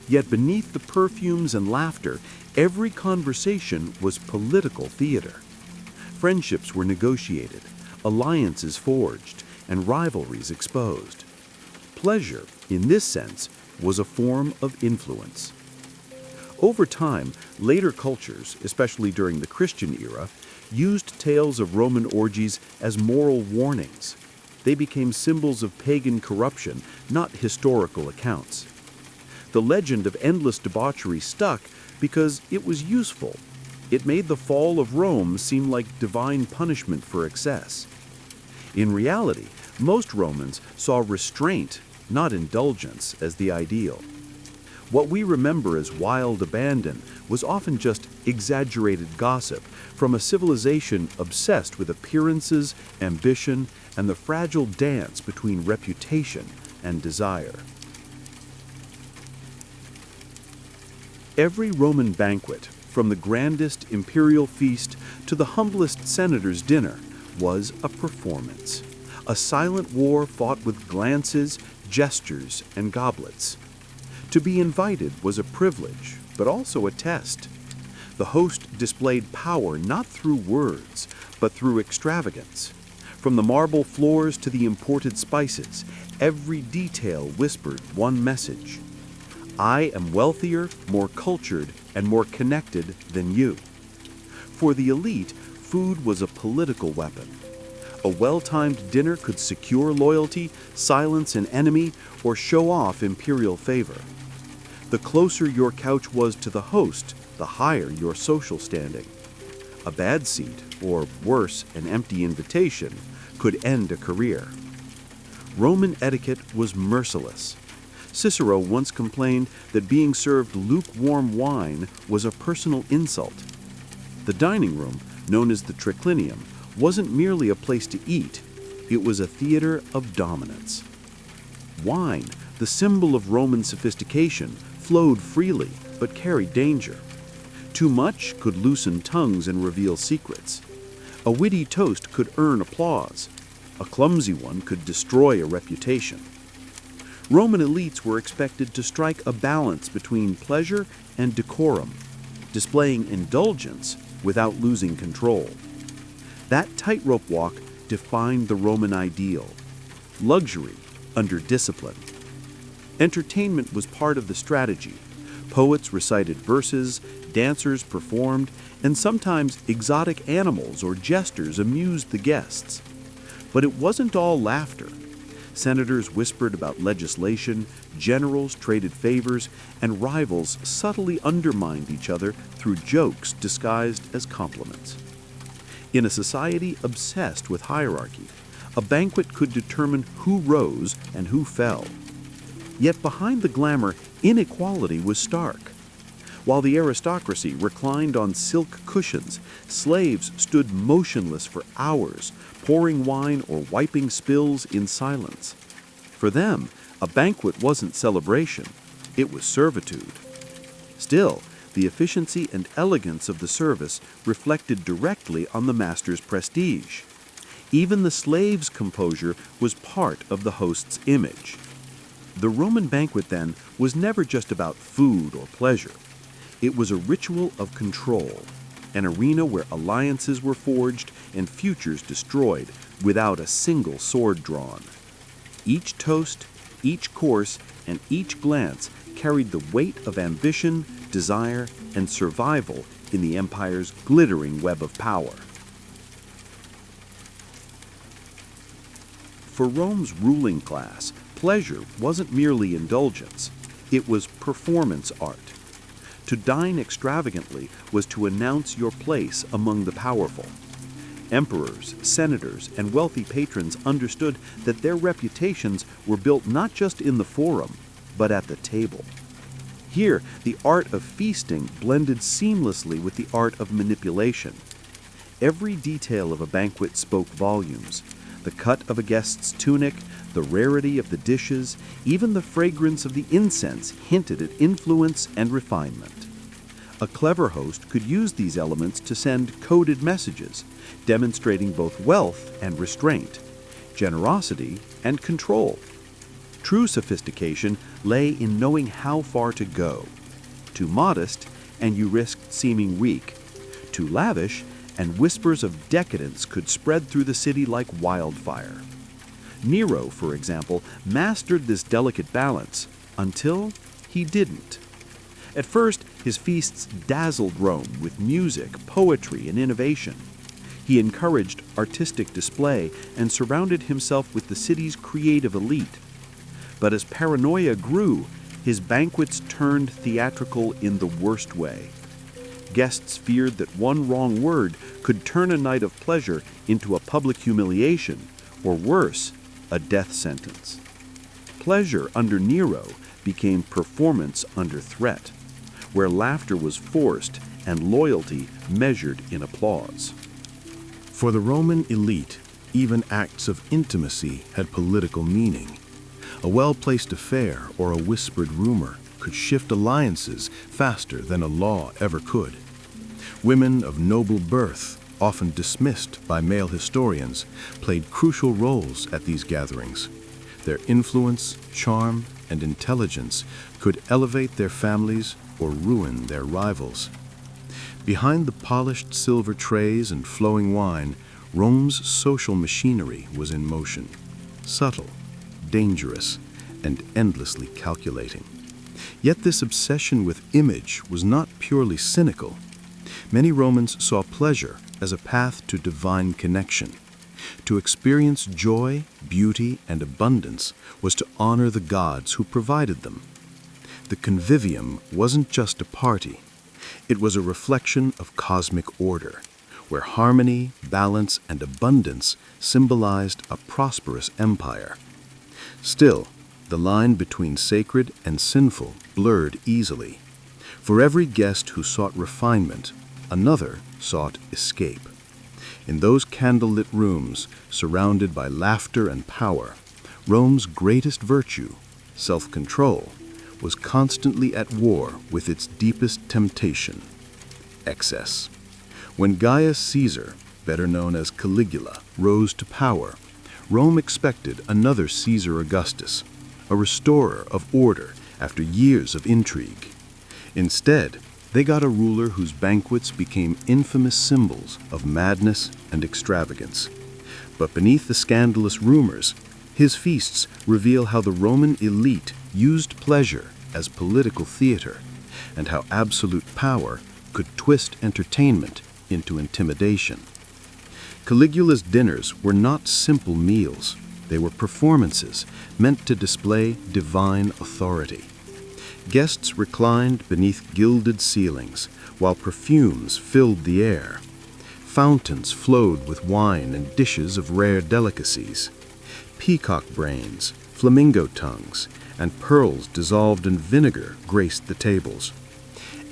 [SPEAKER 4] Yet beneath the perfumes and laughter, every conversation was political theater. Friendships were negotiated, alliances forged, and rivalries exposed. Pleasure, in this sense, was a form of influence. Over time, later cultures, especially during the Christian era, used tales of Roman orgies as moral warnings. They became symbols of pagan corruption, not historical accounts. The legend of endless debauchery stuck because it was useful. It made the fall of Rome seem like divine punishment for excess. In reality, most Romans saw restraint, not indulgence, as the ideal. What we remember as wild abandon was often just exaggerated gossip from a civilization obsessed with appearances, ambition, and the fragile dance between reputation and desire. Every Roman banquet, from the grandest imperial feast to the humblest senator's dinner, was a performance, a silent war fought with glances, gestures, and goblets. To be invited was a privilege, but also a test. The host displayed power not through words, but through extravagance. From the marble floors to the imported spices, every detail whispered one message: I am wealthier, more cultured, and more connected than you. For the elite, food was a political weapon. A well-timed dinner could secure loyalty, silence an enemy, or show off imperial favor. The closer your couch was to the host, the higher your social standing. A bad seat, or worse, an empty invitation, could end a career. Roman etiquette was merciless. Cicero once complained that being served lukewarm wine was a personal insult. The dining room, known as the triclinium, wasn't merely a place to eat, it was a theater of dominance. Wine, the symbol of Roman sophistication, flowed freely but carried danger. Too much could loosen tongues and reveal secrets. A witty toast could earn applause. A clumsy one could destroy a reputation. Roman elites were expected to strike a balance between pleasure and decorum, displaying indulgence without losing control. That tightrope walk defined the Roman ideal: luxury under discipline. Entertainment was part of the strategy. Poets recited verses, dancers performed, and sometimes exotic animals or jesters amused the guests. But it wasn't all laughter. Senators whispered about legislation, generals traded favors, and rivals subtly undermined each other through jokes disguised as compliments. In a society obsessed with hierarchy, a banquet could determine who rose and who fell. Yet behind the glamour, inequality was stark. While the aristocracy reclined on silk cushions, slaves stood motionless for hours, pouring wine or wiping spills in silence. For them, a banquet wasn't celebration, it was servitude. Still, the efficiency and elegance of the service reflected directly on the master's prestige. Even the slave's composure was part of the host's image. The Roman banquet, then, was never just about food or pleasure. It was a ritual of control, an arena where alliances were forged and futures destroyed without a single sword drawn. Each toast, each course, and each glance carried the weight of ambition, desire, and survival in the empire's glittering web of power. For Rome's ruling class, pleasure wasn't merely indulgence, it was performance art. To dine extravagantly was to announce your place among the powerful. Emperors, senators, and wealthy patrons understood that their reputations were built not just in the forum, but at the table. Here, the art of feasting blended seamlessly with the art of manipulation. Every detail of a banquet spoke volumes. The cut of a guest's tunic, the rarity of the dishes, even the fragrance of the incense hinted at influence and refinement. A clever host could use these elements to send coded messages, demonstrating both wealth and restraint, generosity and control. True sophistication lay in knowing how far to go. Too modest, and you risked seeming weak. Too lavish, and whispers of decadence could spread through the city like wildfire. Nero, for example, mastered this delicate balance until he didn't. At first, his feasts dazzled Rome with music, poetry, and innovation. He encouraged artistic display and surrounded himself with the city's creative elite. But as paranoia grew, his banquets turned theatrical in the worst way. Guests feared that one wrong word could turn a night of pleasure into a public humiliation, or worse, a death sentence. Pleasure under Nero became performance under threat, where laughter was forced and loyalty measured in applause.
[SPEAKER 1] For the Roman elite, even acts of intimacy had political meaning. A well-placed affair or a whispered rumor could shift alliances faster than a law ever could. Women of noble birth, often dismissed by male historians, played crucial roles at these gatherings. Their influence, charm, and intelligence could elevate their families or ruin their rivals. Behind the polished silver trays and flowing wine, Rome's social machinery was in motion, subtle, dangerous, and endlessly calculating. Yet this obsession with image was not purely cynical. Many Romans saw pleasure as a path to divine connection. To experience joy, beauty, and abundance was to honor the gods who provided them. The convivium wasn't just a party. It was a reflection of cosmic order, where harmony, balance, and abundance symbolized a prosperous empire. Still, the line between sacred and sinful blurred easily. For every guest who sought refinement, another sought escape. In those candlelit rooms, surrounded by laughter and power, Rome's greatest virtue, self-control, was constantly at war with its deepest temptation, excess. When Gaius Caesar, better known as Caligula, rose to power, Rome expected another Caesar Augustus, a restorer of order after years of intrigue. Instead, they got a ruler whose banquets became infamous symbols of madness and extravagance. But beneath the scandalous rumors, his feasts reveal how the Roman elite used pleasure as political theater, and how absolute power could twist entertainment into intimidation. Caligula's dinners were not simple meals. They were performances meant to display divine authority. Guests reclined beneath gilded ceilings, while perfumes filled the air. Fountains flowed with wine and dishes of rare delicacies. Peacock brains, flamingo tongues, and pearls dissolved in vinegar graced the tables.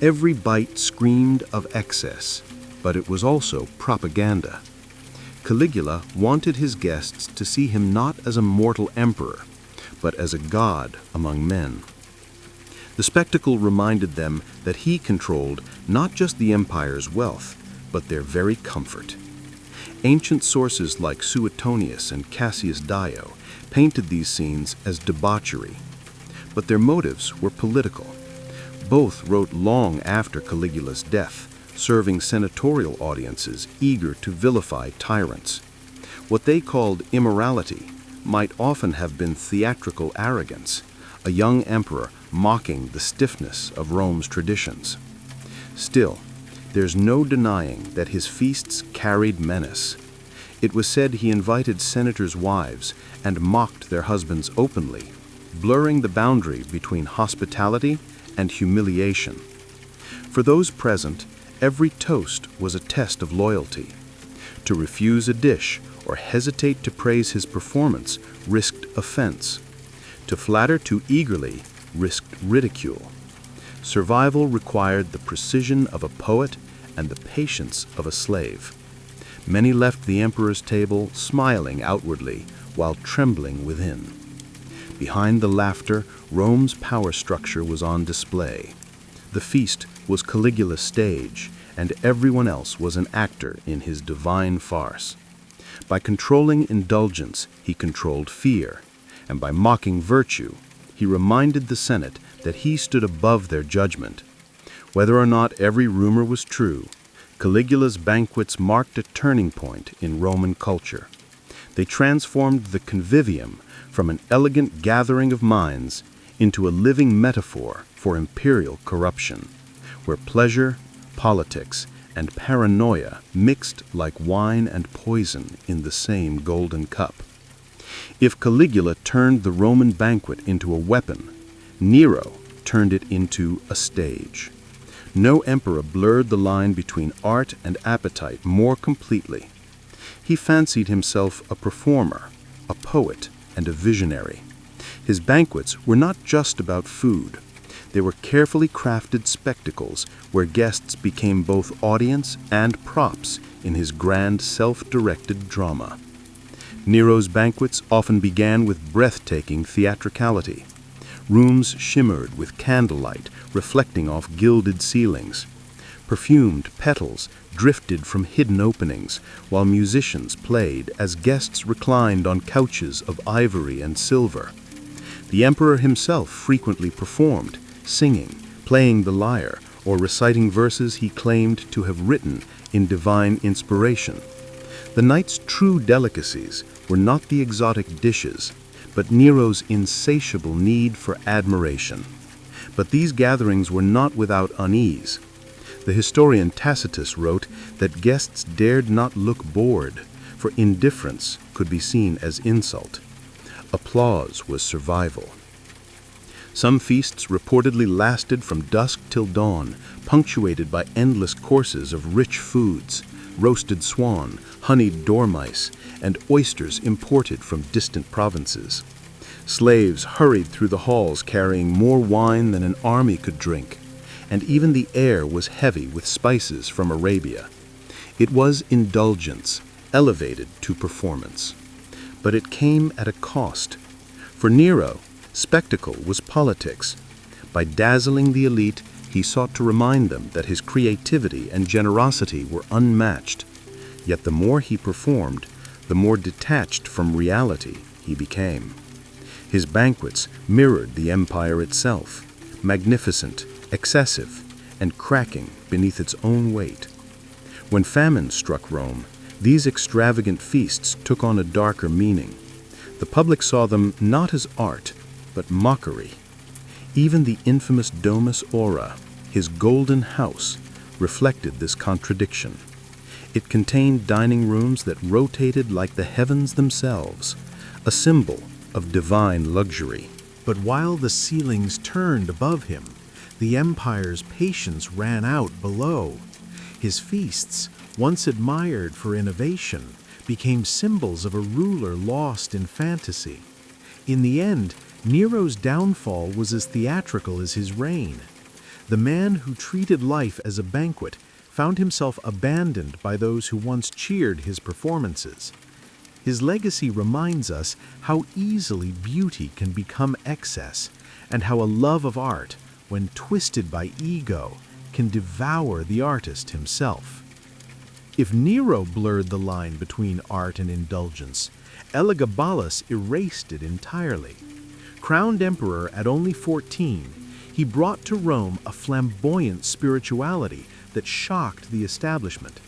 [SPEAKER 1] Every bite screamed of excess, but it was also propaganda. Caligula wanted his guests to see him not as a mortal emperor, but as a god among men. The spectacle reminded them that he controlled not just the empire's wealth, but their very comfort. Ancient sources like Suetonius and Cassius Dio painted these scenes as debauchery, but their motives were political. Both wrote long after Caligula's death, serving senatorial audiences eager to vilify tyrants. What they called immorality might often have been theatrical arrogance, a young emperor mocking the stiffness of Rome's traditions. Still, there's no denying that his feasts carried menace. It was said he invited senators' wives and mocked their husbands openly, blurring the boundary between hospitality and humiliation. For those present, every toast was a test of loyalty. To refuse a dish or hesitate to praise his performance risked offense. To flatter too eagerly risked ridicule. Survival required the precision of a poet and the patience of a slave. Many left the emperor's table smiling outwardly while trembling within. Behind the laughter, Rome's power structure was on display. The feast was Caligula's stage, and everyone else was an actor in his divine farce. By controlling indulgence, he controlled fear, and by mocking virtue, he reminded the Senate that he stood above their judgment. Whether or not every rumor was true, Caligula's banquets marked a turning point in Roman culture. They transformed the convivium from an elegant gathering of minds into a living metaphor for imperial corruption, where pleasure, politics, and paranoia mixed like wine and poison in the same golden cup. If Caligula turned the Roman banquet into a weapon, Nero turned it into a stage. No emperor blurred the line between art and appetite more completely. He fancied himself a performer, a poet, and a visionary. His banquets were not just about food. They were carefully crafted spectacles where guests became both audience and props in his grand self-directed drama. Nero's banquets often began with breathtaking theatricality. Rooms shimmered with candlelight reflecting off gilded ceilings. Perfumed petals drifted from hidden openings, while musicians played as guests reclined on couches of ivory and silver. The emperor himself frequently performed, singing, playing the lyre, or reciting verses he claimed to have written in divine inspiration. The night's true delicacies were not the exotic dishes, but Nero's insatiable need for admiration. But these gatherings were not without unease. The historian Tacitus wrote that guests dared not look bored, for indifference could be seen as insult. Applause was survival. Some feasts reportedly lasted from dusk till dawn, punctuated by endless courses of rich foods, roasted swan, honeyed dormice, and oysters imported from distant provinces. Slaves hurried through the halls carrying more wine than an army could drink, and even the air was heavy with spices from Arabia. It was indulgence, elevated to performance. But it came at a cost. For Nero, spectacle was politics. By dazzling the elite, he sought to remind them that his creativity and generosity were unmatched. Yet the more he performed, the more detached from reality he became. His banquets mirrored the empire itself, magnificent, excessive, and cracking beneath its own weight. When famine struck Rome, these extravagant feasts took on a darker meaning. The public saw them not as art, but mockery. Even the infamous Domus Aura, his golden house, reflected this contradiction. It contained dining rooms that rotated like the heavens themselves, a symbol of divine luxury.
[SPEAKER 2] But while the ceilings turned above him, the empire's patience ran out below. His feasts, once admired for innovation, became symbols of a ruler lost in fantasy. In the end,
[SPEAKER 1] Nero's downfall was as theatrical as his reign. The man who treated life as a banquet found himself abandoned by those who once cheered his performances. His legacy reminds us how easily beauty can become excess, and how a love of art, when twisted by ego, can devour the artist himself. If Nero blurred the line between art and indulgence, Elagabalus erased it entirely. Crowned emperor at only 14, he brought to Rome a flamboyant spirituality that shocked the establishment.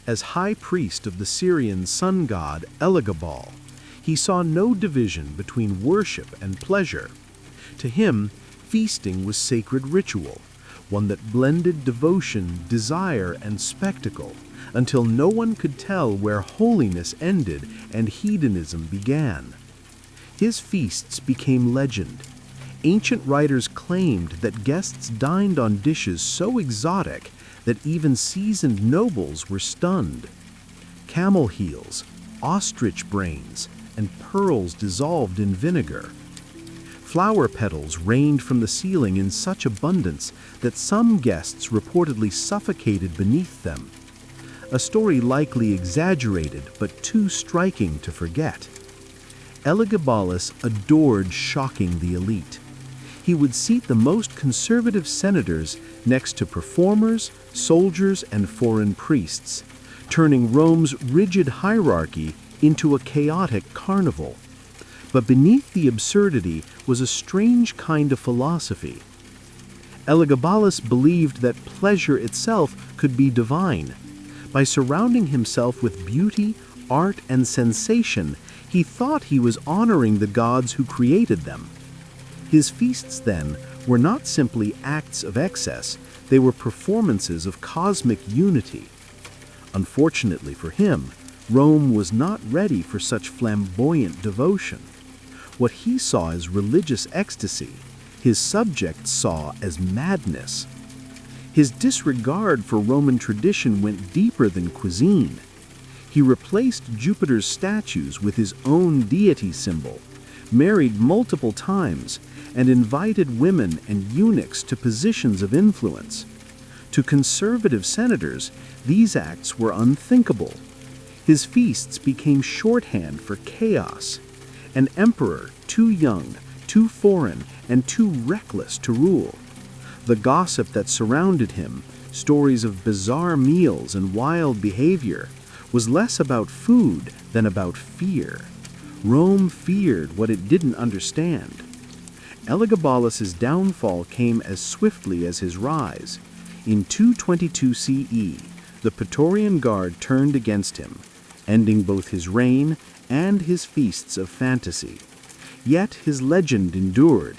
[SPEAKER 1] As high priest of the Syrian sun god Elagabal, he saw no division between worship and pleasure. To him, feasting was sacred ritual, one that blended devotion, desire, and spectacle, until no one could tell where holiness ended and hedonism began. His feasts became legend. Ancient writers claimed that guests dined on dishes so exotic that even seasoned nobles were stunned. Camel heels, ostrich brains, and pearls dissolved in vinegar. Flower petals rained from the ceiling in such abundance that some guests reportedly suffocated beneath them. A story likely exaggerated but too striking to forget. Elagabalus adored shocking the elite. He would seat the most conservative senators next to performers, soldiers, and foreign priests, turning Rome's rigid hierarchy into a chaotic carnival. But beneath the absurdity was a strange kind of philosophy. Elagabalus believed that pleasure itself could be divine. By surrounding himself with beauty, art, and sensation, he thought he was honoring the gods who created them. His feasts, then, were not simply acts of excess, they were performances of cosmic unity. Unfortunately for him, Rome was not ready for such flamboyant devotion. What he saw as religious ecstasy, his subjects saw as madness. His disregard for Roman tradition went deeper than cuisine. He replaced Jupiter's statues with his own deity symbol, married multiple times, and invited women and eunuchs to positions of influence. To conservative senators, these acts were unthinkable. His feasts became shorthand for chaos. An emperor too young, too foreign, and too reckless to rule. The gossip that surrounded him, stories of bizarre meals and wild behavior, was less about food than about fear. Rome feared what it didn't understand. Elagabalus's downfall came as swiftly as his rise. In 222 CE, the Praetorian Guard turned against him, ending both his reign and his feasts of fantasy. Yet his legend endured.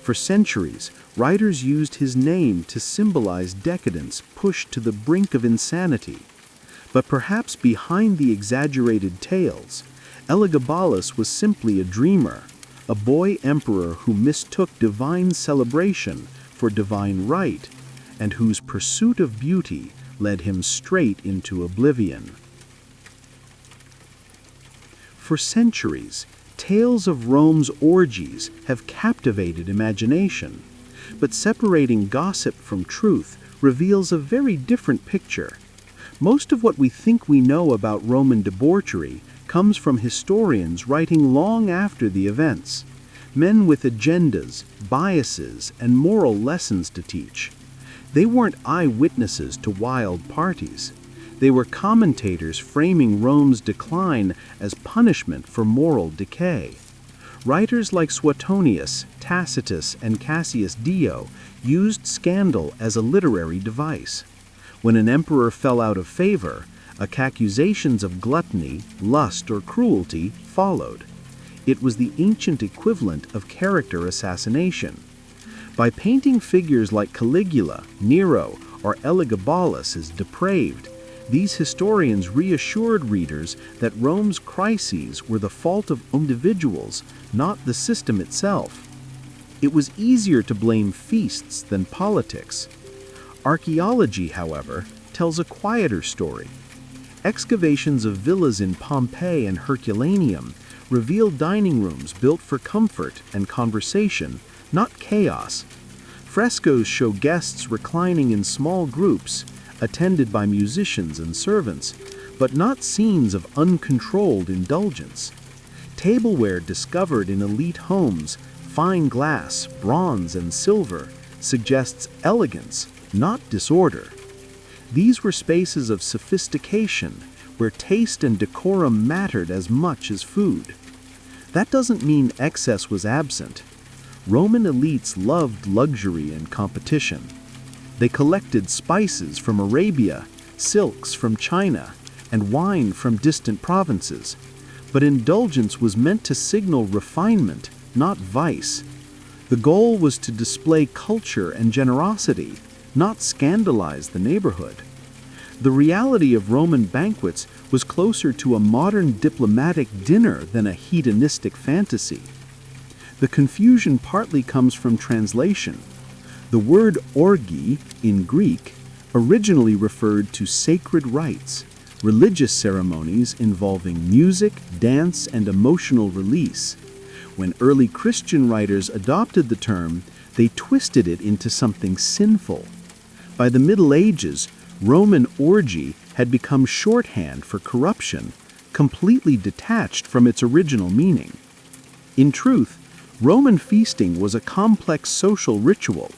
[SPEAKER 1] For centuries, writers used his name to symbolize decadence pushed to the brink of insanity. But perhaps behind the exaggerated tales, Elagabalus was simply a dreamer, a boy emperor who mistook divine celebration for divine right, and whose pursuit of beauty led him straight into oblivion. For centuries, tales of Rome's orgies have captivated imagination, but separating gossip from truth reveals a very different picture. Most of what we think we know about Roman debauchery comes from historians writing long after the events, men with agendas, biases, and moral lessons to teach. They weren't eyewitnesses to wild parties. They were commentators framing Rome's decline as punishment for moral decay. Writers like Suetonius, Tacitus, and Cassius Dio used scandal as a literary device. When an emperor fell out of favor, accusations of gluttony, lust, or cruelty followed. It was the ancient equivalent of character assassination. By painting figures like Caligula, Nero, or Elagabalus as depraved, these historians reassured readers that Rome's crises were the fault of individuals, not the system itself. It was easier to blame feasts than politics. Archaeology, however, tells a quieter story. Excavations of villas in Pompeii and Herculaneum
[SPEAKER 4] reveal dining rooms built for comfort and conversation, not chaos. Frescoes show guests reclining in small groups, attended by musicians and servants, but not scenes of uncontrolled indulgence. Tableware discovered in elite homes, fine glass, bronze, and silver, suggests elegance, not disorder. These were spaces of sophistication, where taste and decorum mattered as much as food. That doesn't mean excess was absent. Roman elites loved luxury and competition. They collected spices from Arabia, silks from China, and wine from distant provinces. But indulgence was meant to signal refinement, not vice. The goal was to display culture and generosity, not scandalize the neighborhood. The reality of Roman banquets was closer to a modern diplomatic dinner than a hedonistic fantasy. The confusion partly comes from translation. The word orgy in Greek originally referred to sacred rites, religious ceremonies involving music, dance, and emotional release. When early Christian writers adopted the term, they twisted it into something sinful. By the Middle Ages, Roman orgy had become shorthand for corruption, completely detached from its original meaning. In truth, Roman feasting was a complex social ritual,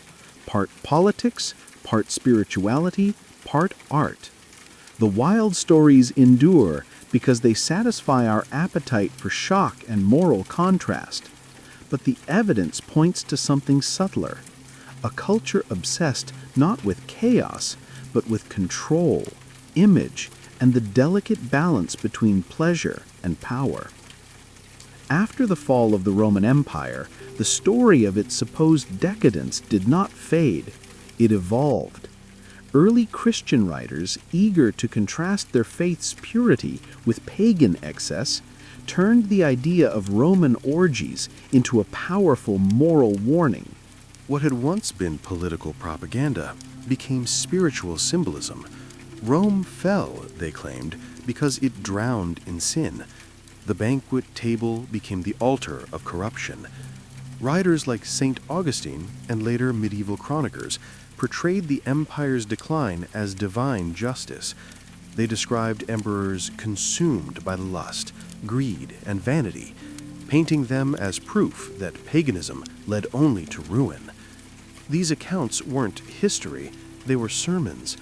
[SPEAKER 4] part politics, part spirituality, part art. The wild stories endure because they satisfy our appetite for shock and moral contrast. But the evidence points to something subtler, a culture obsessed not with chaos, but with control, image, and the delicate balance between pleasure and power. After the fall of the Roman Empire, the story of its supposed decadence did not fade, it evolved. Early Christian writers, eager to contrast their faith's purity with pagan excess, turned the idea of Roman orgies into a powerful moral warning.
[SPEAKER 1] What had once been political propaganda became spiritual symbolism. Rome fell, they claimed, because it drowned in sin. The banquet table became the altar of corruption. Writers like St. Augustine and later medieval chroniclers portrayed the empire's decline as divine justice. They described emperors consumed by lust, greed, and vanity, painting them as proof that paganism led only to ruin. These accounts weren't history, they were sermons.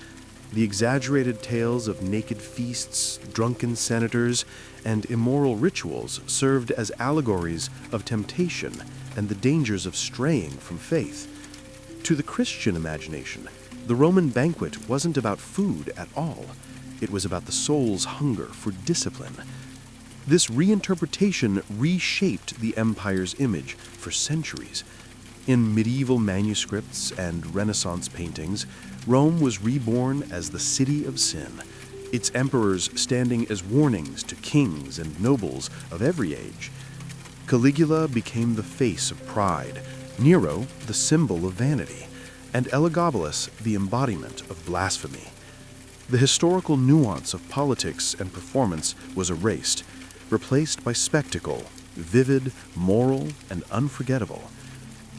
[SPEAKER 1] The exaggerated tales of naked feasts, drunken senators, and immoral rituals served as allegories of temptation and the dangers of straying from faith. To the Christian imagination, the Roman banquet wasn't about food at all. It was about the soul's hunger for discipline. This reinterpretation reshaped the empire's image for centuries. In medieval manuscripts and Renaissance paintings, Rome was reborn as the city of sin, its emperors standing as warnings to kings and nobles of every age. Caligula became the face of pride, Nero the symbol of vanity, and Elagabalus the embodiment of blasphemy. The historical nuance of politics and performance was erased, replaced by spectacle, vivid, moral, and unforgettable.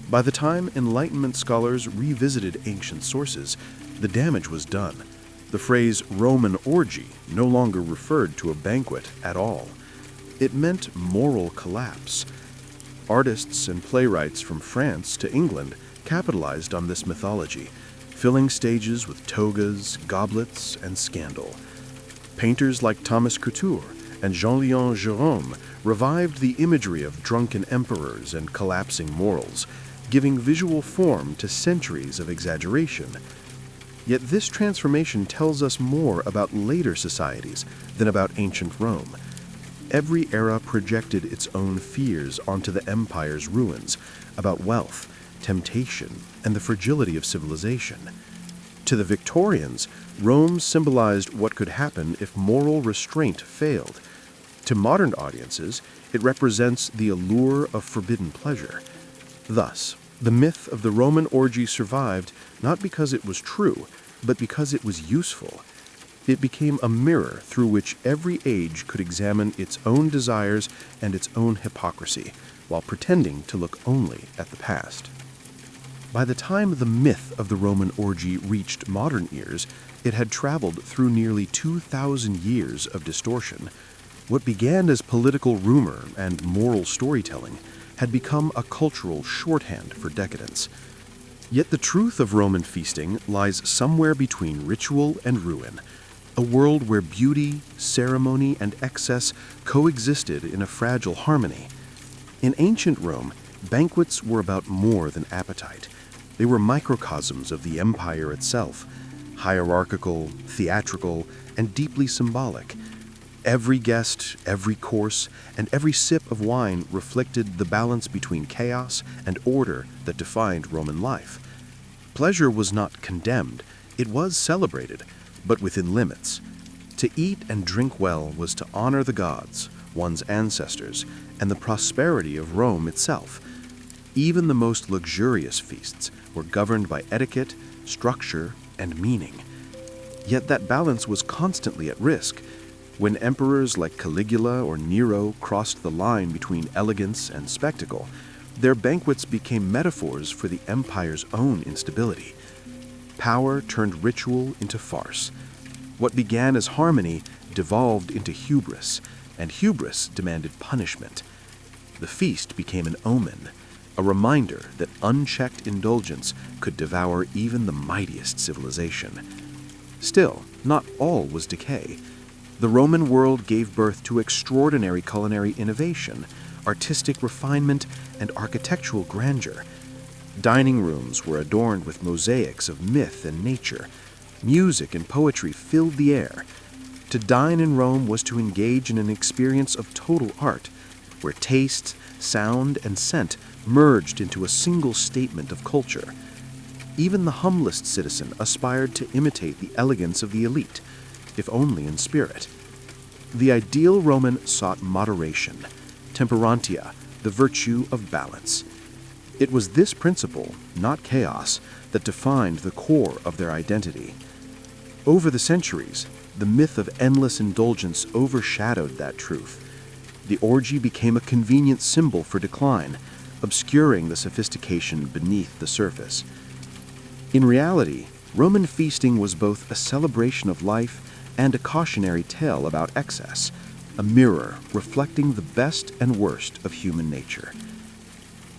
[SPEAKER 1] By the time Enlightenment scholars revisited ancient sources, the damage was done. The phrase Roman orgy no longer referred to a banquet at all. It meant moral collapse. Artists and playwrights from France to England capitalized on this mythology, filling stages with togas, goblets, and scandal. Painters like Thomas Couture and Jean-Léon Gérôme revived the imagery of drunken emperors and collapsing morals, giving visual form to centuries of exaggeration. Yet this transformation tells us more about later societies than about ancient Rome. Every era projected its own fears onto the empire's ruins, about wealth, temptation, and the fragility of civilization. To the Victorians, Rome symbolized what could happen if moral restraint failed. To modern audiences, it represents the allure of forbidden pleasure. Thus, the myth of the Roman orgy survived not because it was true, but because it was useful.
[SPEAKER 3] It became a mirror through which every age could examine its own desires and its own hypocrisy, while pretending to look only at the past. By the time the myth of the Roman orgy reached modern ears, it had traveled through nearly 2,000 years of distortion. What began as political rumor and moral storytelling had become a cultural shorthand for decadence. Yet the truth of Roman feasting lies somewhere between ritual and ruin, a world where beauty, ceremony, and excess coexisted in a fragile harmony. In ancient Rome, banquets were about more than appetite. They were microcosms of the empire itself, hierarchical, theatrical, and deeply symbolic. Every guest, every course, and every sip of wine reflected the balance between chaos and order that defined Roman life. Pleasure was not condemned, it was celebrated, but within limits. To eat and drink well was to honor the gods, one's ancestors, and the prosperity of Rome itself. Even the most luxurious feasts were governed by etiquette, structure, and meaning. Yet that balance was constantly at risk. When emperors like Caligula or Nero crossed the line between elegance and spectacle, their banquets became metaphors for the empire's own instability. Power turned ritual into farce. What began as harmony devolved into hubris, and hubris demanded punishment. The feast became an omen, a reminder that unchecked indulgence could devour even the mightiest civilization. Still, not all was decay. The Roman world gave birth to extraordinary culinary innovation, artistic refinement, and architectural grandeur. Dining rooms were adorned with mosaics of myth and nature. Music and poetry filled the air. To dine in Rome was to engage in an experience of total art, where taste, sound, and scent merged into a single statement of culture. Even the humblest citizen aspired to imitate the elegance of the elite, if only in spirit. The ideal Roman sought moderation, temperantia, the virtue of balance. It was this principle, not chaos, that defined the core of their identity. Over the centuries, the myth of endless indulgence overshadowed that truth. The orgy became a convenient symbol for decline, obscuring the sophistication beneath the surface. In reality, Roman feasting was both a celebration of life and a cautionary tale about excess, a mirror reflecting the best and worst of human nature.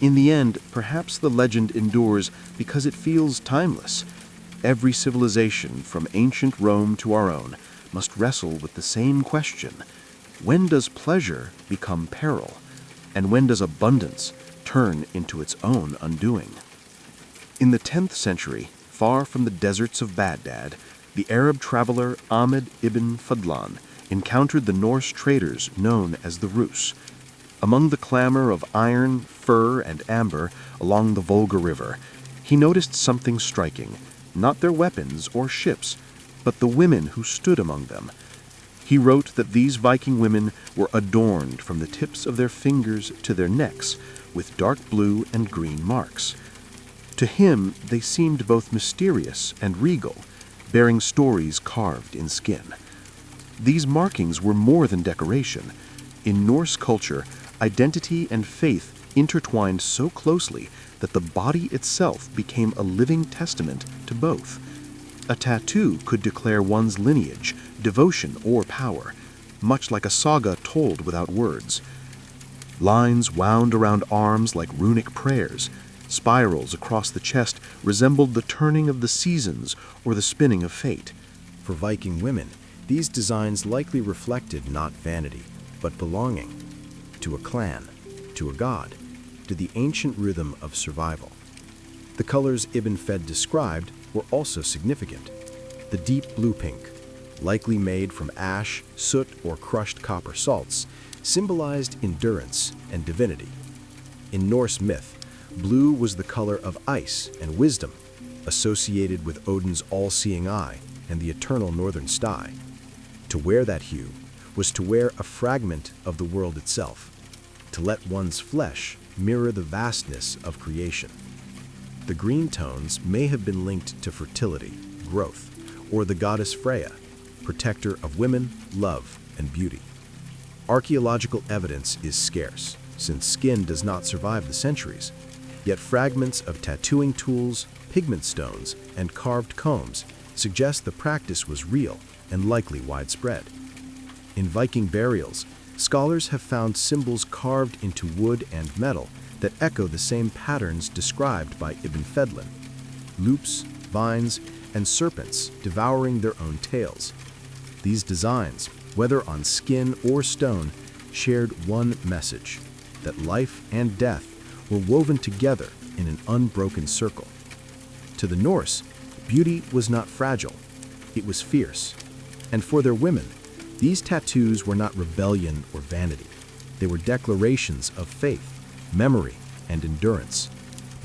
[SPEAKER 3] In the end, perhaps the legend endures because it feels timeless. Every civilization, from ancient Rome to our own, must wrestle with the same question: when does pleasure become peril? And when does abundance turn into its own undoing? In the 10th century, far from the deserts of Baghdad, the Arab traveler Ahmed ibn Fadlan encountered the Norse traders known as the Rus. Among the clamor of iron, fur, and amber along the Volga River, he noticed something striking: not their weapons or ships, but the women who stood among them. He wrote that these Viking women were adorned from the tips of their fingers to their necks with dark blue and green marks. To him, they seemed both mysterious and regal, bearing stories carved in skin. These markings were more than decoration. In Norse culture, identity and faith intertwined so closely that the body itself became a living testament to both. A tattoo could declare one's lineage, devotion, or power, much like a saga told without words. Lines wound around arms like runic prayers. Spirals across the chest resembled the turning of the seasons or the spinning of fate.
[SPEAKER 1] For Viking women, these designs likely reflected not vanity, but belonging to a clan, to a god, to the ancient rhythm of survival. The colors Ibn Fed described were also significant. The deep blue-pink, likely made from ash, soot, or crushed copper salts, symbolized endurance and divinity. In Norse myth, blue was the color of ice and wisdom, associated with Odin's all-seeing eye and the eternal northern sky. To wear that hue was to wear a fragment of the world itself, to let one's flesh mirror the vastness of creation. The green tones may have been linked to fertility, growth, or the goddess Freya.
[SPEAKER 2] protector of women, love, and beauty. Archaeological evidence is scarce, since skin does not survive the centuries. Yet fragments of tattooing tools, pigment stones, and carved combs suggest the practice was real and likely widespread. In Viking burials, scholars have found symbols carved into wood and metal that echo the same patterns described by Ibn Fedlin: loops, vines, and serpents devouring their own tails. These designs, whether on skin or stone, shared one message: that life and death were woven together in an unbroken circle. To the Norse, beauty was not fragile, it was fierce. And for their women, these tattoos were not rebellion or vanity. They were declarations of faith, memory, and endurance,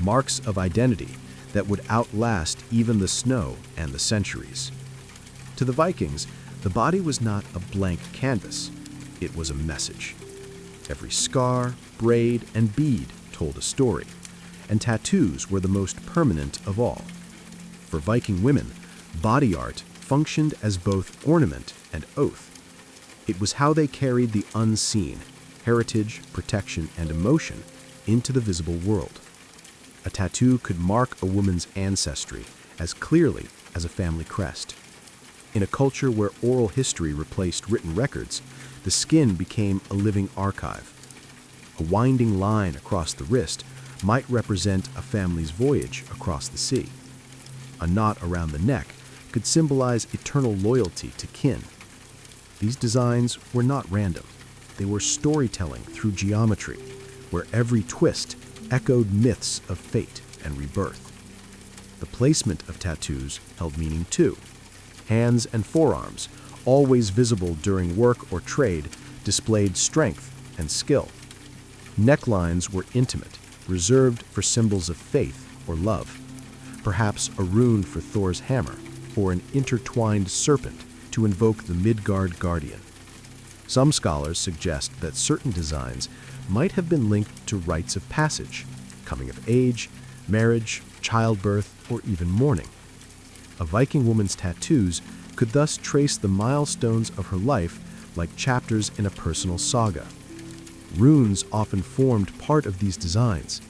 [SPEAKER 2] marks of identity that would outlast even the snow and the centuries. To the Vikings, the body was not a blank canvas, it was a message. Every scar, braid, and bead told a story, and tattoos were the most permanent of all. For Viking women, body art functioned as both ornament and oath. It was how they carried the unseen, heritage, protection, and emotion into the visible world. A tattoo could mark a woman's ancestry as clearly as a family crest. In a culture where oral history replaced written records, the skin became a living archive. A winding line across the wrist might represent a family's voyage across the sea. A knot around the neck could symbolize eternal loyalty to kin. These designs were not random. They were storytelling through geometry, where every twist echoed myths of fate and rebirth. The placement of tattoos held meaning too. Hands and forearms, always visible during work or trade, displayed strength and skill. Necklines were intimate, reserved for symbols of faith or love. Perhaps a rune for Thor's hammer, or an intertwined serpent to invoke the Midgard guardian. Some scholars suggest that certain designs might have been linked to rites of passage, coming of age, marriage, childbirth, or even mourning. A Viking woman's tattoos could thus trace the milestones of her life like chapters in a personal saga. Runes often formed part of these designs.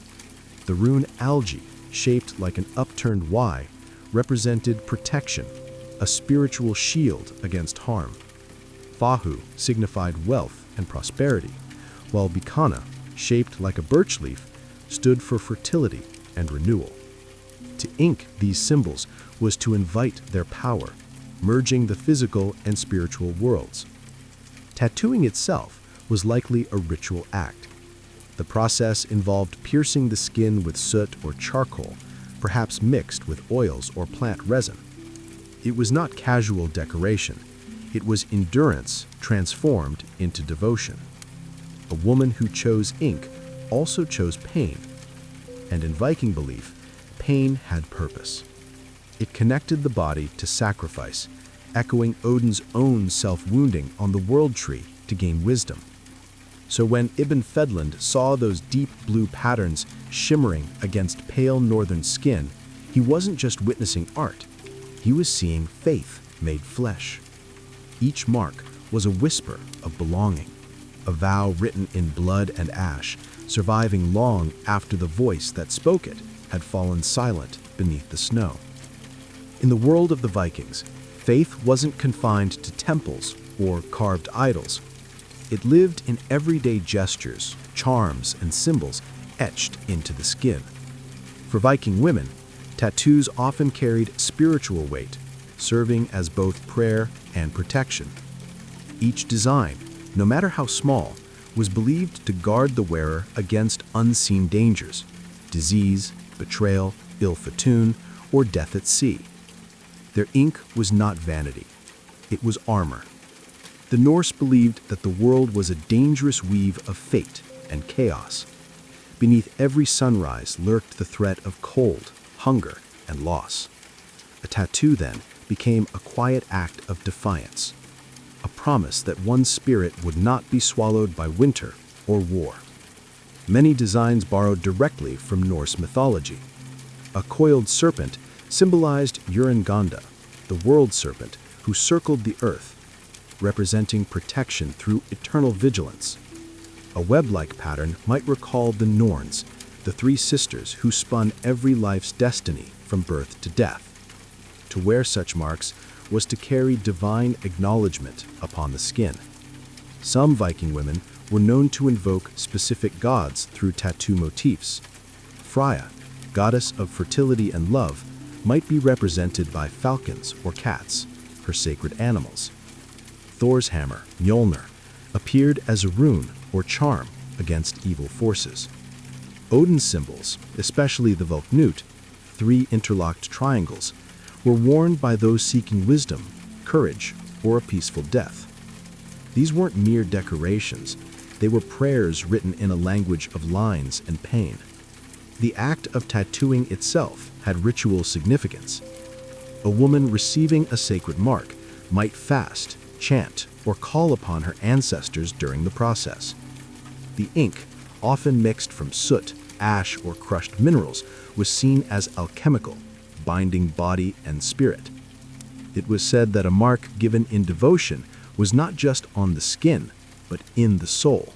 [SPEAKER 2] The rune algae, shaped like an upturned Y, represented protection, a spiritual shield against harm. Fahu signified wealth and prosperity, while Bikana, shaped like a birch leaf, stood for fertility and renewal. To ink these symbols was to invite their power, merging the physical and spiritual worlds. Tattooing itself was likely a ritual act. The process involved piercing the skin with soot or charcoal, perhaps mixed with oils or plant resin. It was not casual decoration. It was endurance transformed into devotion. A woman who chose ink also chose pain. And in Viking belief, pain had purpose. It connected the body to sacrifice, echoing Odin's own self-wounding on the world tree to gain wisdom. So when Ibn Fedlin saw those deep blue patterns shimmering against pale northern skin, he wasn't just witnessing art. He was seeing faith made flesh. Each mark was a whisper of belonging, a vow written in blood and ash, surviving long after the voice that spoke it had fallen silent beneath the snow. In the world of the Vikings, faith wasn't confined to temples or carved idols. It lived in everyday gestures, charms, and symbols etched into the skin. For Viking women, tattoos often carried spiritual weight, serving as both prayer and protection. Each design, no matter how small, was believed to guard the wearer against unseen dangers: disease, betrayal, ill fortune, or death at sea. Their ink was not vanity. It was armor. The Norse believed that the world was a dangerous weave of fate and chaos. Beneath every sunrise lurked the threat of cold, hunger, and loss. A tattoo, then, became a quiet act of defiance, a promise that one's spirit would not be swallowed by winter or war. Many designs borrowed directly from Norse mythology. A coiled serpent symbolized Jörmungandr, the world serpent,
[SPEAKER 1] who circled the earth, representing protection through eternal vigilance. A web-like pattern might recall the Norns, the three sisters who spun every life's destiny from birth to death. To wear such marks was to carry divine acknowledgement upon the skin. Some Viking women were known to invoke specific gods through tattoo motifs. Freya, goddess of fertility and love, might be represented by falcons or cats, her sacred animals. Thor's hammer, Mjolnir, appeared as a rune or charm against evil forces. Odin's symbols, especially the Volknut, three interlocked triangles, were worn by those seeking wisdom, courage, or a peaceful death. These weren't mere decorations, they were prayers written in a language of lines and pain. The act of tattooing itself had ritual significance. A woman receiving a sacred mark might fast, chant, or call upon her ancestors during the process. The ink, often mixed from soot, ash, or crushed minerals, was seen as alchemical, binding body and spirit. It was said that a mark given in devotion was not just on the skin, but in the soul.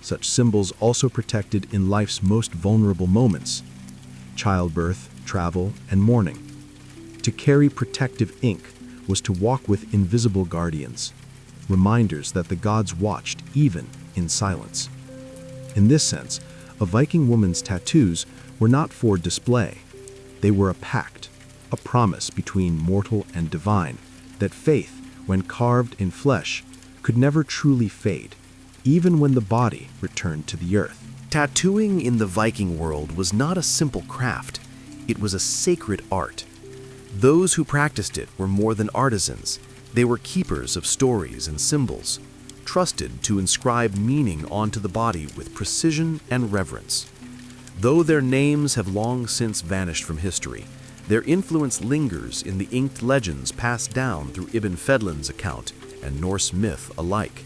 [SPEAKER 1] Such symbols also protected in life's most vulnerable moments: childbirth, travel, and mourning. To carry protective ink was to walk with invisible guardians, reminders that the gods watched even in silence. In this sense, a Viking woman's tattoos were not for display. They were a pact, a promise between mortal and divine, that faith, when carved in flesh, could never truly fade, even when the body returned to the earth.
[SPEAKER 2] Tattooing in the Viking world was not a simple craft. It was a sacred art. Those who practiced it were more than artisans. They were keepers of stories and symbols, trusted to inscribe meaning onto the body with precision and reverence. Though their names have long since vanished from history, their influence lingers in the inked legends passed down through Ibn Fedlin's account and Norse myth alike.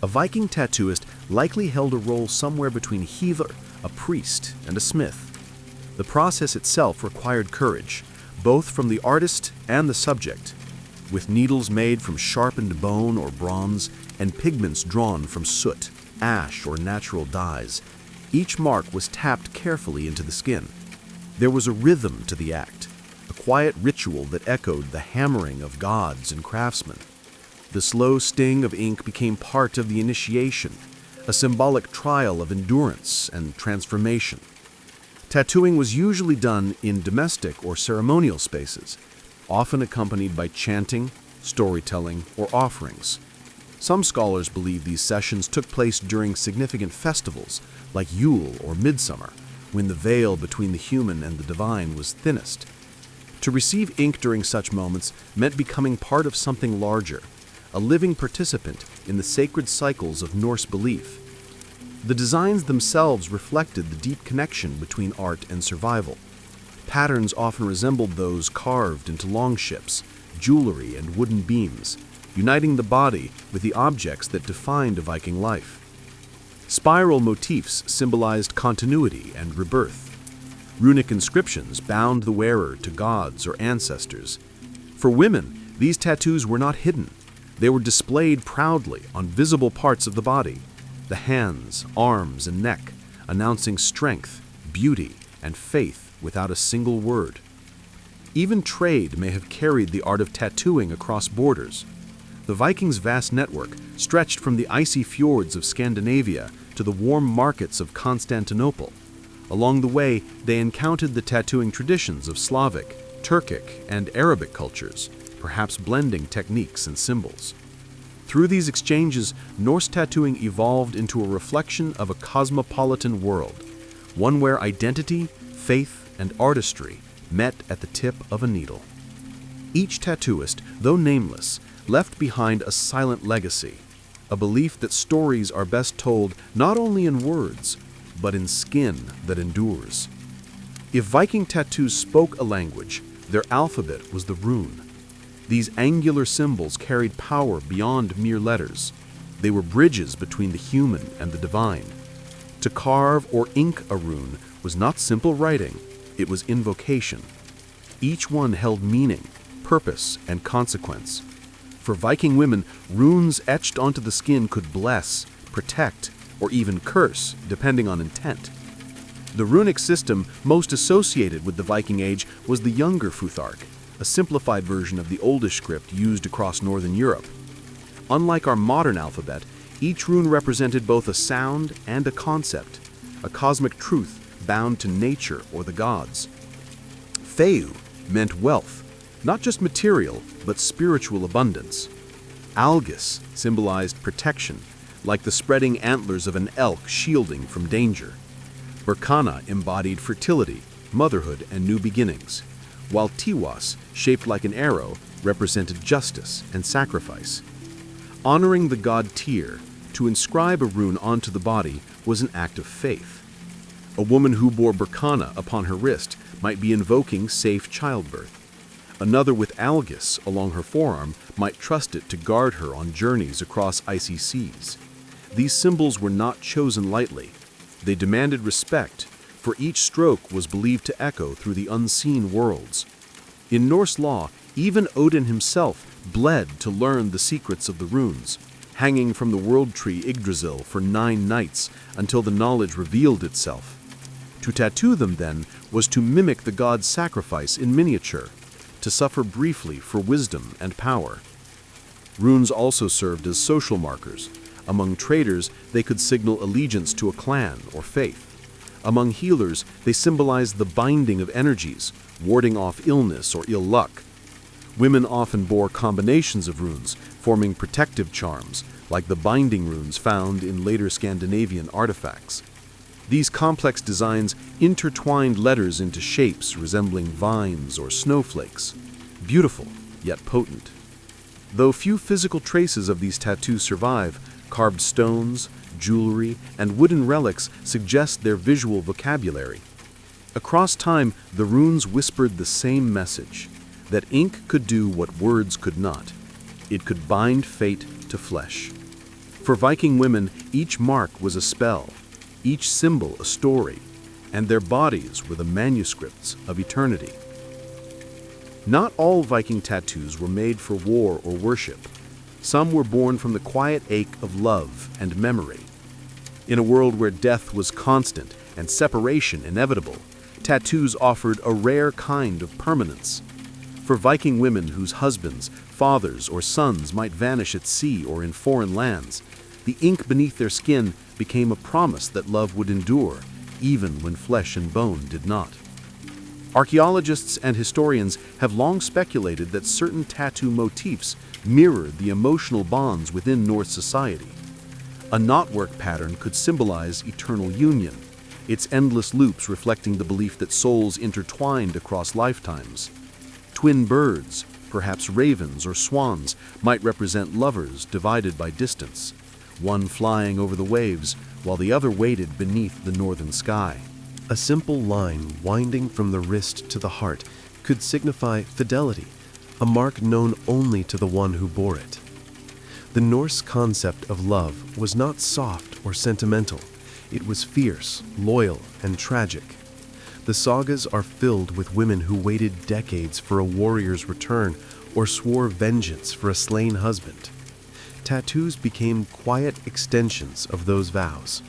[SPEAKER 2] A Viking tattooist likely held a role somewhere between healer, a priest, and a smith. The process itself required courage, both from the artist and the subject. With needles made from sharpened bone or bronze and pigments drawn from soot, ash, or natural dyes, each mark was tapped carefully into the skin. There was a rhythm to the act, a quiet ritual that echoed the hammering of gods and craftsmen. The slow sting of ink became part of the initiation, a symbolic trial of endurance and transformation. Tattooing was usually done in domestic or ceremonial spaces, often accompanied by chanting, storytelling, or offerings. Some scholars believe these sessions took place during significant festivals like Yule or Midsummer, when the veil between the human and the divine was thinnest. To receive ink during such moments meant becoming part of something larger, a living participant in the sacred cycles of Norse belief. The designs themselves reflected the deep connection between art and survival. Patterns often resembled those carved into longships, jewelry, and wooden beams, uniting the body with the objects that defined a Viking life. Spiral motifs symbolized continuity and rebirth. Runic inscriptions bound the wearer to gods or ancestors. For women, these tattoos were not hidden. They were displayed proudly on visible parts of the body, the hands, arms, and neck, announcing strength, beauty, and faith without a single word. Even trade may have carried the art of tattooing across borders. The Vikings' vast network stretched from the icy fjords of Scandinavia to the warm markets of Constantinople. Along the way, they encountered the tattooing traditions of Slavic, Turkic, and Arabic cultures, perhaps blending techniques and symbols. Through these exchanges, Norse tattooing evolved into a reflection of a cosmopolitan world, one where identity, faith, and artistry met at the tip of a needle. Each tattooist, though nameless, left behind a silent legacy, a belief that stories are best told not only in words, but in skin that endures. If Viking tattoos spoke a language, their alphabet was the rune. These angular symbols carried power beyond mere letters. They were bridges between the human and the divine. To carve or ink a rune was not simple writing, it was invocation. Each one held meaning,
[SPEAKER 3] purpose and consequence. For Viking women, runes etched onto the skin could bless, protect, or even curse, depending on intent. The runic system most associated with the Viking Age was the Younger Futhark, a simplified version of the oldish script used across Northern Europe. Unlike our modern alphabet, each rune represented both a sound and a concept, a cosmic truth bound to nature or the gods. Feu meant wealth, not just material, but spiritual abundance. Algis symbolized protection, like the spreading antlers of an elk shielding from danger. Berkana embodied fertility, motherhood, and new beginnings, while Tiwas, shaped like an arrow, represented justice and sacrifice. Honoring the god Tyr, to inscribe a rune onto the body was an act of faith. A woman who bore Berkana upon her wrist might be invoking safe childbirth. Another with Algis along her forearm might trust it to guard her on journeys across icy seas. These symbols were not chosen lightly. They demanded respect, for each stroke was believed to echo through the unseen worlds. In Norse law, even Odin himself bled to learn the secrets of the runes, hanging from the world tree Yggdrasil for 9 nights until the knowledge revealed itself. To tattoo them, then, was to mimic the god's sacrifice in miniature, to suffer briefly for wisdom and power. Runes also served as social markers. Among traders, they could signal allegiance to a clan or faith. Among healers, they symbolized the binding of energies, warding off illness or ill luck. Women often bore combinations of runes, forming protective charms, like the binding runes found in later Scandinavian artifacts. These complex designs intertwined letters into shapes resembling vines or snowflakes, beautiful yet potent. Though few physical traces of these tattoos survive, carved stones, jewelry, and wooden relics suggest their visual vocabulary. Across time, the runes whispered the same message, that ink could do what words could not. It could bind fate to flesh. For Viking women, each mark was a spell, each symbol a story, and their bodies were the manuscripts of eternity. Not all Viking tattoos were made for war or worship. Some were born from the quiet ache of love and memory. In a world where death was constant and separation inevitable, tattoos offered a rare kind of permanence. For Viking women whose husbands, fathers, or sons might vanish at sea or in foreign lands, the ink beneath their skin became a promise that love would endure, even when flesh and bone did not. Archaeologists and historians have long speculated that certain tattoo motifs mirrored the emotional bonds within Norse society. A knotwork pattern could symbolize eternal union, its endless loops reflecting the belief that souls intertwined across lifetimes. Twin birds, perhaps ravens or swans, might represent lovers divided by distance, one flying over the waves while the other waited beneath the northern sky.
[SPEAKER 1] A simple line winding from the wrist to the heart could signify fidelity, a mark known only to the one who bore it. The Norse concept of love was not soft or sentimental. It was fierce, loyal, and tragic. The sagas are filled with women who waited decades for a warrior's return or swore vengeance for a slain husband. Tattoos became quiet extensions of those vows.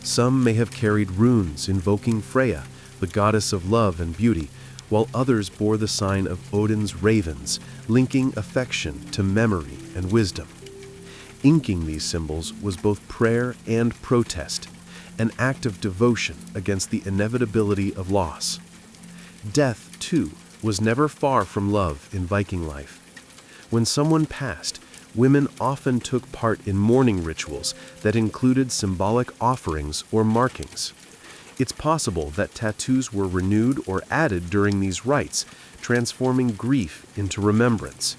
[SPEAKER 1] Some may have carried runes invoking Freya, the goddess of love and beauty, while others bore the sign of Odin's ravens, linking affection to memory and wisdom. Inking these symbols was both prayer and protest, an act of devotion against the inevitability of loss. Death, too, was never far from love in Viking life. When someone passed, women often took part in mourning rituals that included symbolic offerings or markings. It's possible that tattoos were renewed or added during these rites, transforming grief into remembrance.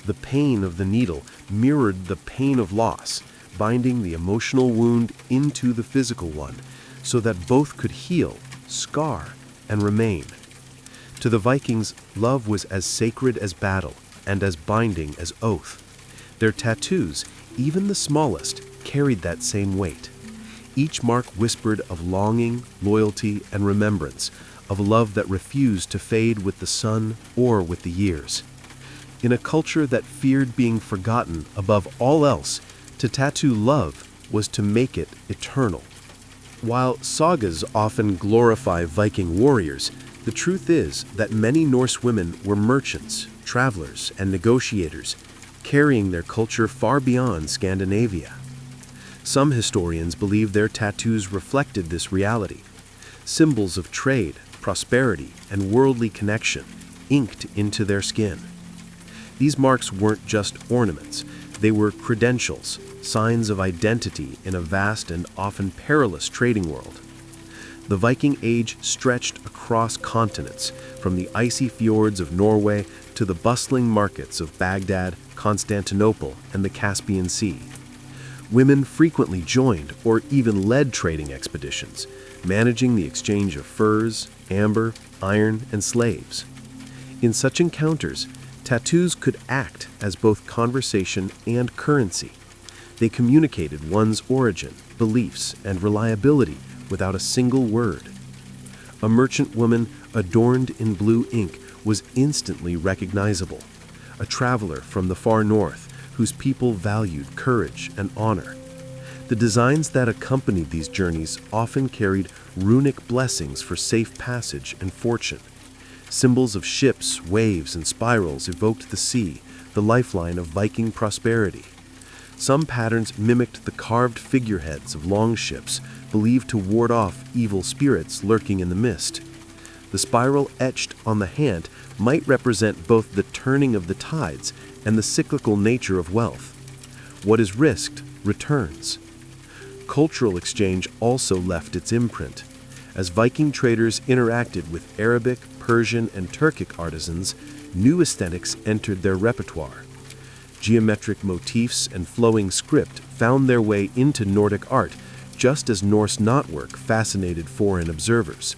[SPEAKER 1] The pain of the needle mirrored the pain of loss, binding the emotional wound into the physical one, so that both could heal, scar, and remain. To the Vikings, love was as sacred as battle and as binding as oath. Their tattoos, even the smallest, carried that same weight. Each mark whispered of longing, loyalty, and remembrance, of love that refused to fade with the sun or with the years. In a culture that feared being forgotten above all else, to tattoo love was to make it eternal. While sagas often glorify Viking warriors, the truth is that many Norse women were merchants, travelers, and negotiators, carrying their culture far beyond Scandinavia. Some historians believe their tattoos reflected this reality, symbols of trade, prosperity, and worldly connection, inked into their skin. These marks weren't just ornaments, they were credentials, signs of identity in a vast and often perilous trading world. The Viking Age stretched across continents, from the icy fjords of Norway to the bustling markets of Baghdad, Constantinople, and the Caspian Sea. Women frequently joined or even led trading expeditions, managing the exchange of furs, amber, iron, and slaves. In such encounters, tattoos could act as both conversation and currency. They communicated one's origin, beliefs, and reliability without a single word. A merchant woman adorned in blue ink was instantly recognizable, a traveler from the far north whose people valued courage and honor. The designs that accompanied these journeys often carried runic blessings for safe passage and fortune. Symbols of ships, waves, and spirals evoked the sea, the lifeline of Viking prosperity. Some patterns mimicked the carved figureheads of longships, believed to ward off evil spirits lurking in the mist. The spiral etched on the hand might represent both the turning of the tides and the cyclical nature of wealth. What is risked returns. Cultural exchange also left its imprint. As Viking traders interacted with Arabic, Persian, and Turkic artisans, new aesthetics entered their repertoire. Geometric motifs and flowing script found their way into Nordic art, just as Norse knotwork fascinated foreign observers.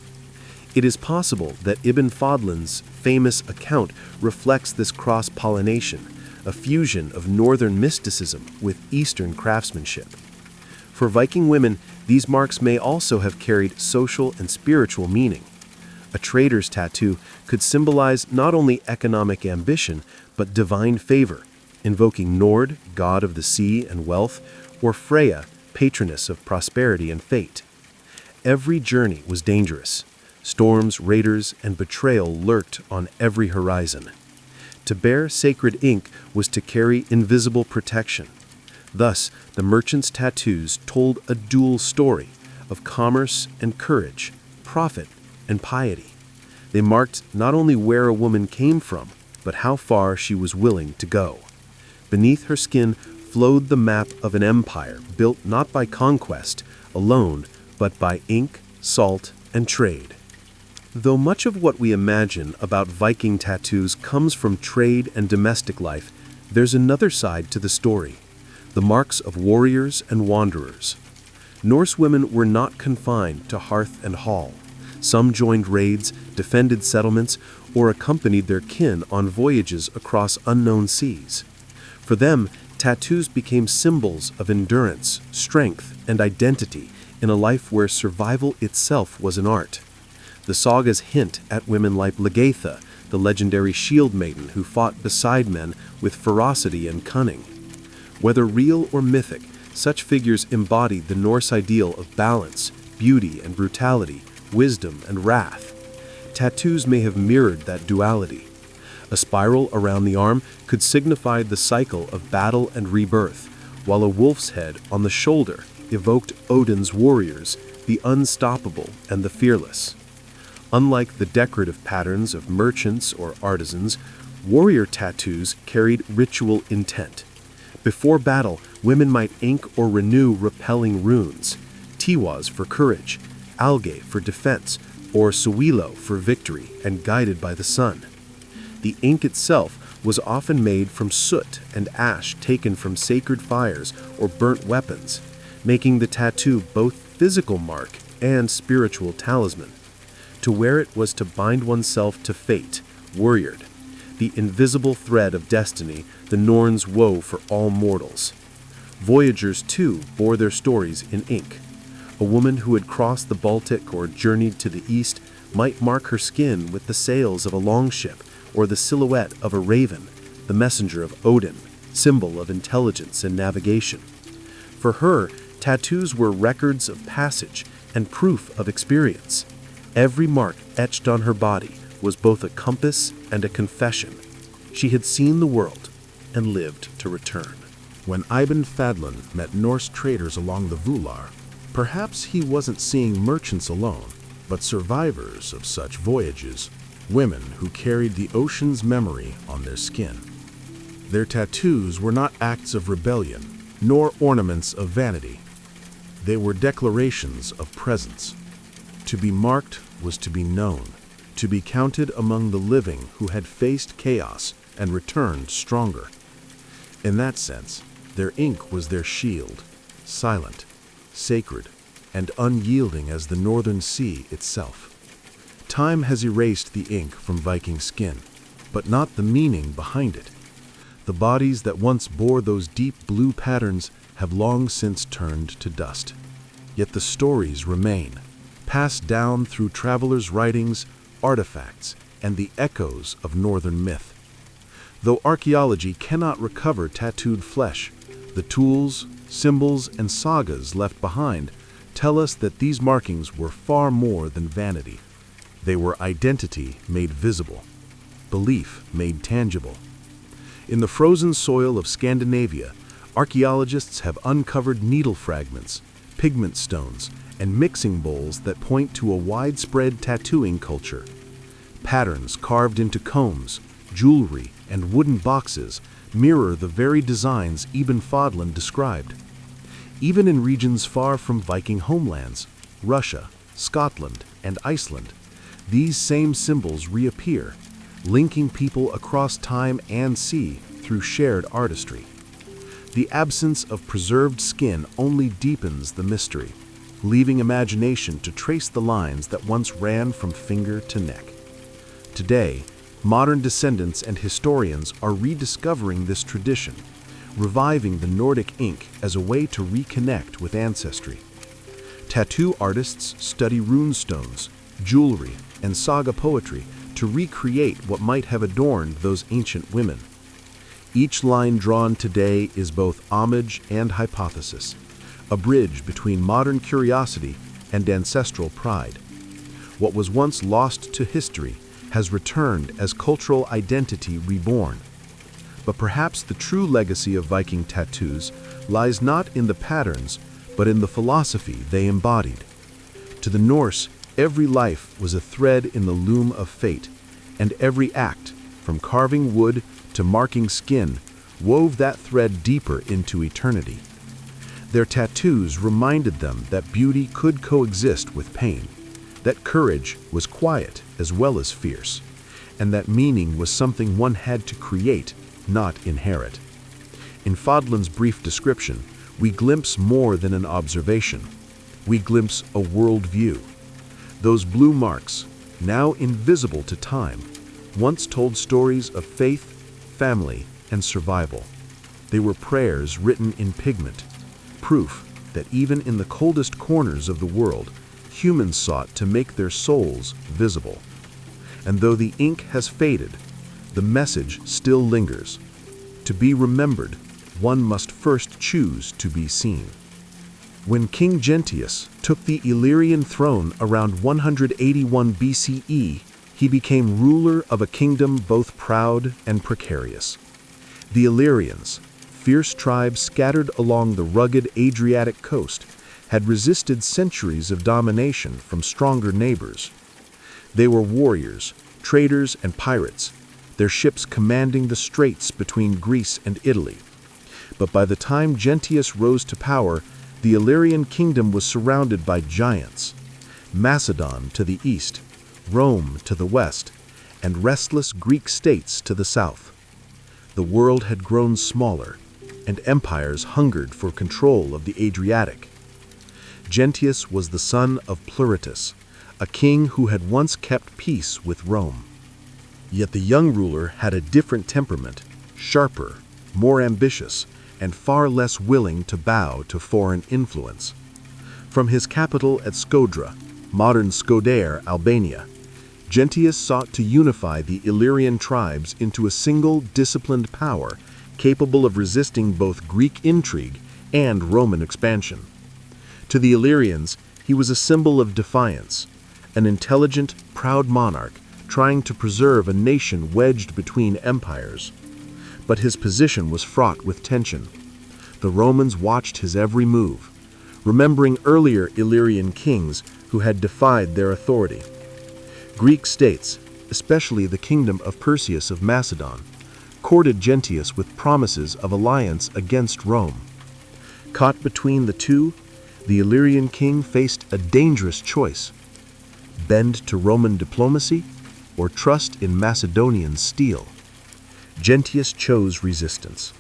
[SPEAKER 1] It is possible that Ibn Fodlan's famous account reflects this cross-pollination, a fusion of northern mysticism with eastern craftsmanship. For Viking women, these marks may also have carried social and spiritual meaning. A trader's tattoo could symbolize not only economic ambition, but divine favor, invoking Nord, god of the sea and wealth, or Freya, patroness of prosperity and fate. Every journey was dangerous. Storms, raiders, and betrayal lurked on every horizon. To bear sacred ink was to carry invisible protection. Thus, the merchants' tattoos told a dual story of commerce and courage, profit and piety. They marked not only where a woman came from, but how far she was willing to go. Beneath her skin flowed the map of an empire built not by conquest alone, but by ink, salt, and trade. Though much of what we imagine about Viking tattoos comes from trade and domestic life, there's another side to the story: the marks of warriors and wanderers. Norse women were not confined to hearth and hall. Some joined raids, defended settlements, or accompanied their kin on voyages across unknown seas. For them, tattoos became symbols of endurance, strength, and identity in a life where survival itself was an art. The sagas hint at women like Lagertha, the legendary shield maiden who fought beside men with ferocity and cunning. Whether real or mythic, such figures embodied the Norse ideal of balance, beauty and brutality, wisdom and wrath. Tattoos may have mirrored that duality. A spiral around the arm could signify the cycle of battle and rebirth, while a wolf's head on the shoulder evoked Odin's warriors, the unstoppable and the fearless. Unlike the decorative patterns of merchants or artisans, warrior tattoos carried ritual intent. Before battle, women might ink or renew repelling runes, tiwas for courage, algae for defense, or suwilo for victory and guided by the sun. The ink itself was often made from soot and ash taken from sacred fires or burnt weapons, making the tattoo both physical mark and spiritual talisman. To wear it was to bind oneself to fate, warriored, the invisible thread of destiny the Norns wove for all mortals. Voyagers, too, bore their stories in ink. A woman who had crossed the Baltic or journeyed to the east might mark her skin with the sails of a longship or the silhouette of a raven,
[SPEAKER 4] the messenger of Odin, symbol of intelligence and navigation. For her, tattoos were records of passage and proof of experience. Every mark etched on her body was both a compass and a confession. She had seen the world and lived to return.
[SPEAKER 2] When Ibn Fadlan met Norse traders along the Vular, perhaps he wasn't seeing merchants alone, but survivors of such voyages, women who carried the ocean's memory on their skin. Their tattoos were not acts of rebellion, nor ornaments of vanity. They were declarations of presence. To be marked was to be known, to be counted among the living who had faced chaos and returned stronger. In that sense, their ink was their shield, silent, sacred, and unyielding as the northern sea itself. Time has erased the ink from Viking skin, but not the meaning behind it. The bodies that once bore those deep blue patterns have long since turned to dust. Yet the stories remain, passed down through travelers' writings, artifacts, and the echoes of northern myth. Though archaeology cannot recover tattooed flesh, the tools, symbols, and sagas left behind tell us that these markings were far more than vanity. They were identity made visible, belief made tangible. In the frozen soil of Scandinavia, archaeologists have uncovered needle fragments, pigment stones, and mixing bowls that point to a widespread tattooing culture. Patterns carved into combs, jewelry, and wooden boxes mirror the very designs Ibn Fadlan described. Even in regions far from Viking homelands, Russia, Scotland, and Iceland, these same symbols reappear, linking people across time and sea through shared artistry. The absence of preserved skin only deepens the mystery, leaving imagination to trace the lines that once ran from finger to neck. Today, modern descendants and historians are rediscovering this tradition, reviving the Nordic ink as a way to reconnect with ancestry. Tattoo artists study runestones, jewelry, and saga poetry to recreate what might have adorned those ancient women. Each line drawn today is both homage and hypothesis, a bridge between modern curiosity and ancestral pride. What was once lost to history has returned as cultural identity reborn. But perhaps the true legacy of Viking tattoos lies not in the patterns, but in the philosophy they embodied. To the Norse, every life was a thread in the loom of fate, and every act, from carving wood to marking skin, wove that thread deeper into eternity. Their tattoos reminded them that beauty could coexist with pain, that courage was quiet as well as fierce, and that meaning was something one had to create, not inherit. In Fadlan's brief description, we glimpse more than an observation. We glimpse a worldview. Those blue marks, now invisible to time, once told stories of faith, family, and survival. They were prayers written in pigment, proof that even in the coldest corners of the world, humans sought to make their souls visible. And though the ink has faded, the message still lingers. To be remembered, one must first choose to be seen. When King Gentius took the Illyrian throne around 181 BCE, he became ruler of a kingdom both proud and precarious. The Illyrians, fierce tribes scattered along the rugged Adriatic coast, had resisted centuries of domination from stronger neighbors. They were warriors, traders, and pirates, their ships commanding the straits between Greece and Italy. But by the time Gentius rose to power, the Illyrian kingdom was surrounded by giants: Macedon to the east, Rome to the west, and restless Greek states to the south. The world had grown smaller, and empires hungered for control of the Adriatic. Gentius was the son of Pluritus, a king who had once kept peace with Rome. Yet the young ruler had a different temperament, sharper, more ambitious, and far less willing to bow to foreign influence. From his capital at Skodra, modern Skøder, Albania,
[SPEAKER 3] Gentius sought to unify the Illyrian tribes into a single disciplined power capable of resisting both Greek intrigue and Roman expansion. To the Illyrians, he was a symbol of defiance, an intelligent, proud monarch trying to preserve a nation wedged between empires. But his position was fraught with tension. The Romans watched his every move, remembering earlier Illyrian kings who had defied their authority. Greek states, especially the kingdom of Perseus of Macedon, courted Gentius with promises of alliance against Rome. Caught between the two, the Illyrian king faced a dangerous choice: bend to Roman diplomacy or trust in Macedonian steel. Gentius chose resistance.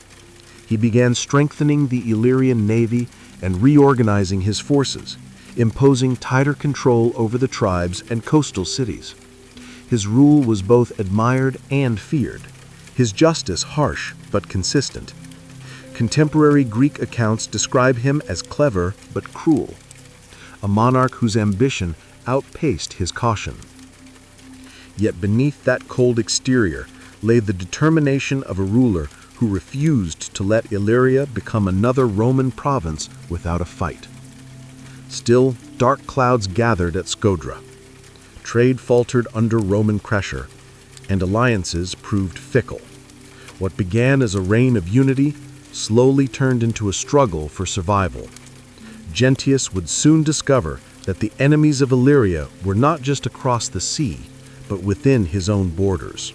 [SPEAKER 3] He began strengthening the Illyrian navy and reorganizing his forces, imposing tighter control over the tribes and coastal cities. His rule was both admired and feared, his justice harsh but consistent. Contemporary Greek accounts describe him as clever but cruel, a monarch whose ambition outpaced his caution. Yet beneath that cold exterior lay the determination of a ruler who refused to let Illyria become another Roman province without a fight. Still, dark clouds gathered at Scodra. Trade faltered under Roman pressure, and alliances proved fickle. What began as a reign of unity slowly turned into a struggle for survival. Gentius would soon discover that the enemies of Illyria were not just across the sea, but within his own borders.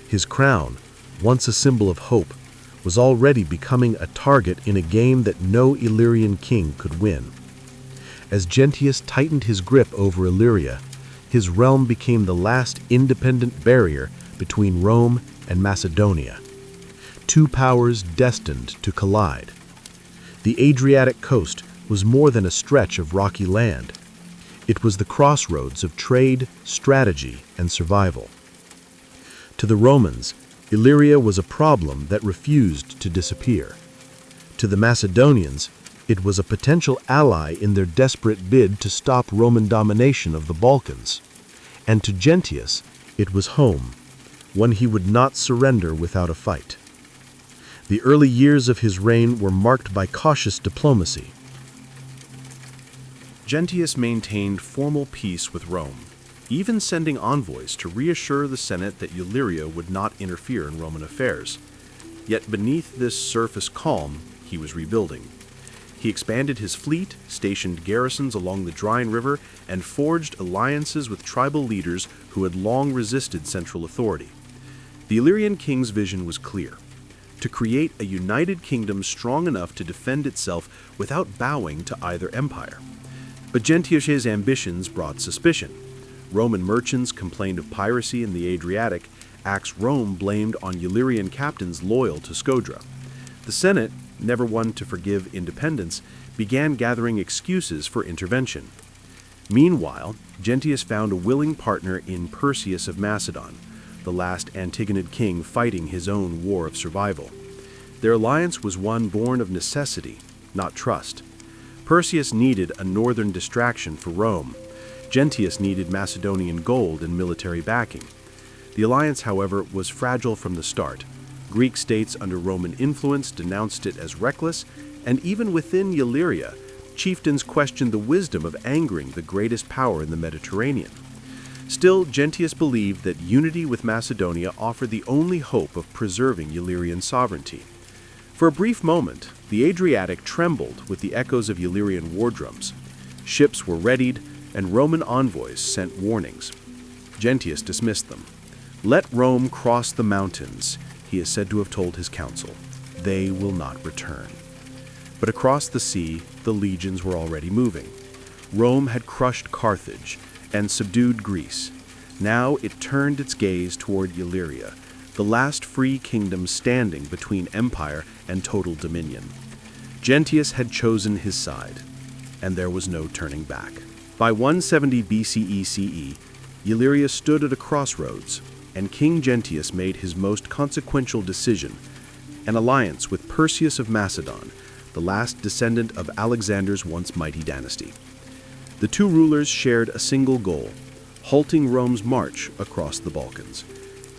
[SPEAKER 3] His crown, once a symbol of hope, was already becoming a target in a game that no Illyrian king could win. As Gentius tightened his grip over Illyria, his realm became the last independent barrier between Rome and Macedonia. Two powers destined to collide. The Adriatic coast was more than a stretch of rocky land. It was the crossroads of trade, strategy, and survival. To the Romans, Illyria was a problem that refused to disappear. To the Macedonians, it was a potential ally in their desperate bid to stop Roman domination of the Balkans. And to Gentius, it was home, one he would not surrender without a fight. The early years of his reign were marked by cautious diplomacy.
[SPEAKER 1] Gentius maintained formal peace with Rome, even sending envoys to reassure the Senate that Illyria would not interfere in Roman affairs. Yet beneath this surface calm, he was rebuilding. He expanded his fleet, stationed garrisons along the Drine River, and forged alliances with tribal leaders who had long resisted central authority. The Illyrian king's vision was clear: to create a united kingdom strong enough to defend itself without bowing to either empire. But Gentius's ambitions brought suspicion. Roman merchants complained of piracy in the Adriatic, acts Rome blamed on Illyrian captains loyal to Scodra. The Senate, never one to forgive independence, began gathering excuses for intervention. Meanwhile, Gentius found a willing partner in Perseus of Macedon, the last Antigonid king fighting his own war of survival. Their alliance was one born of necessity, not trust. Perseus needed a northern distraction for Rome. Gentius needed Macedonian gold and military backing. The alliance, however, was fragile from the start. Greek states under Roman influence denounced it as reckless, and even within Illyria, chieftains questioned the wisdom of angering the greatest power in the Mediterranean. Still, Gentius believed that unity with Macedonia offered the only hope of preserving Illyrian sovereignty. For a brief moment, the Adriatic trembled with the echoes of Illyrian war drums. Ships were readied, and Roman envoys sent warnings. Gentius dismissed them. "Let Rome cross the mountains," he is said to have told his council. "They will not return." But across the sea, the legions were already moving. Rome had crushed Carthage and subdued Greece. Now it turned its gaze toward Illyria, the last free kingdom standing between empire and total dominion. Gentius had chosen his side, and there was no turning back. By 170 BCE CE, Illyria stood at a crossroads, and King Gentius made his most consequential decision: an alliance with Perseus of Macedon, the last descendant of Alexander's once mighty dynasty. The two rulers shared a single goal: halting Rome's march across the Balkans.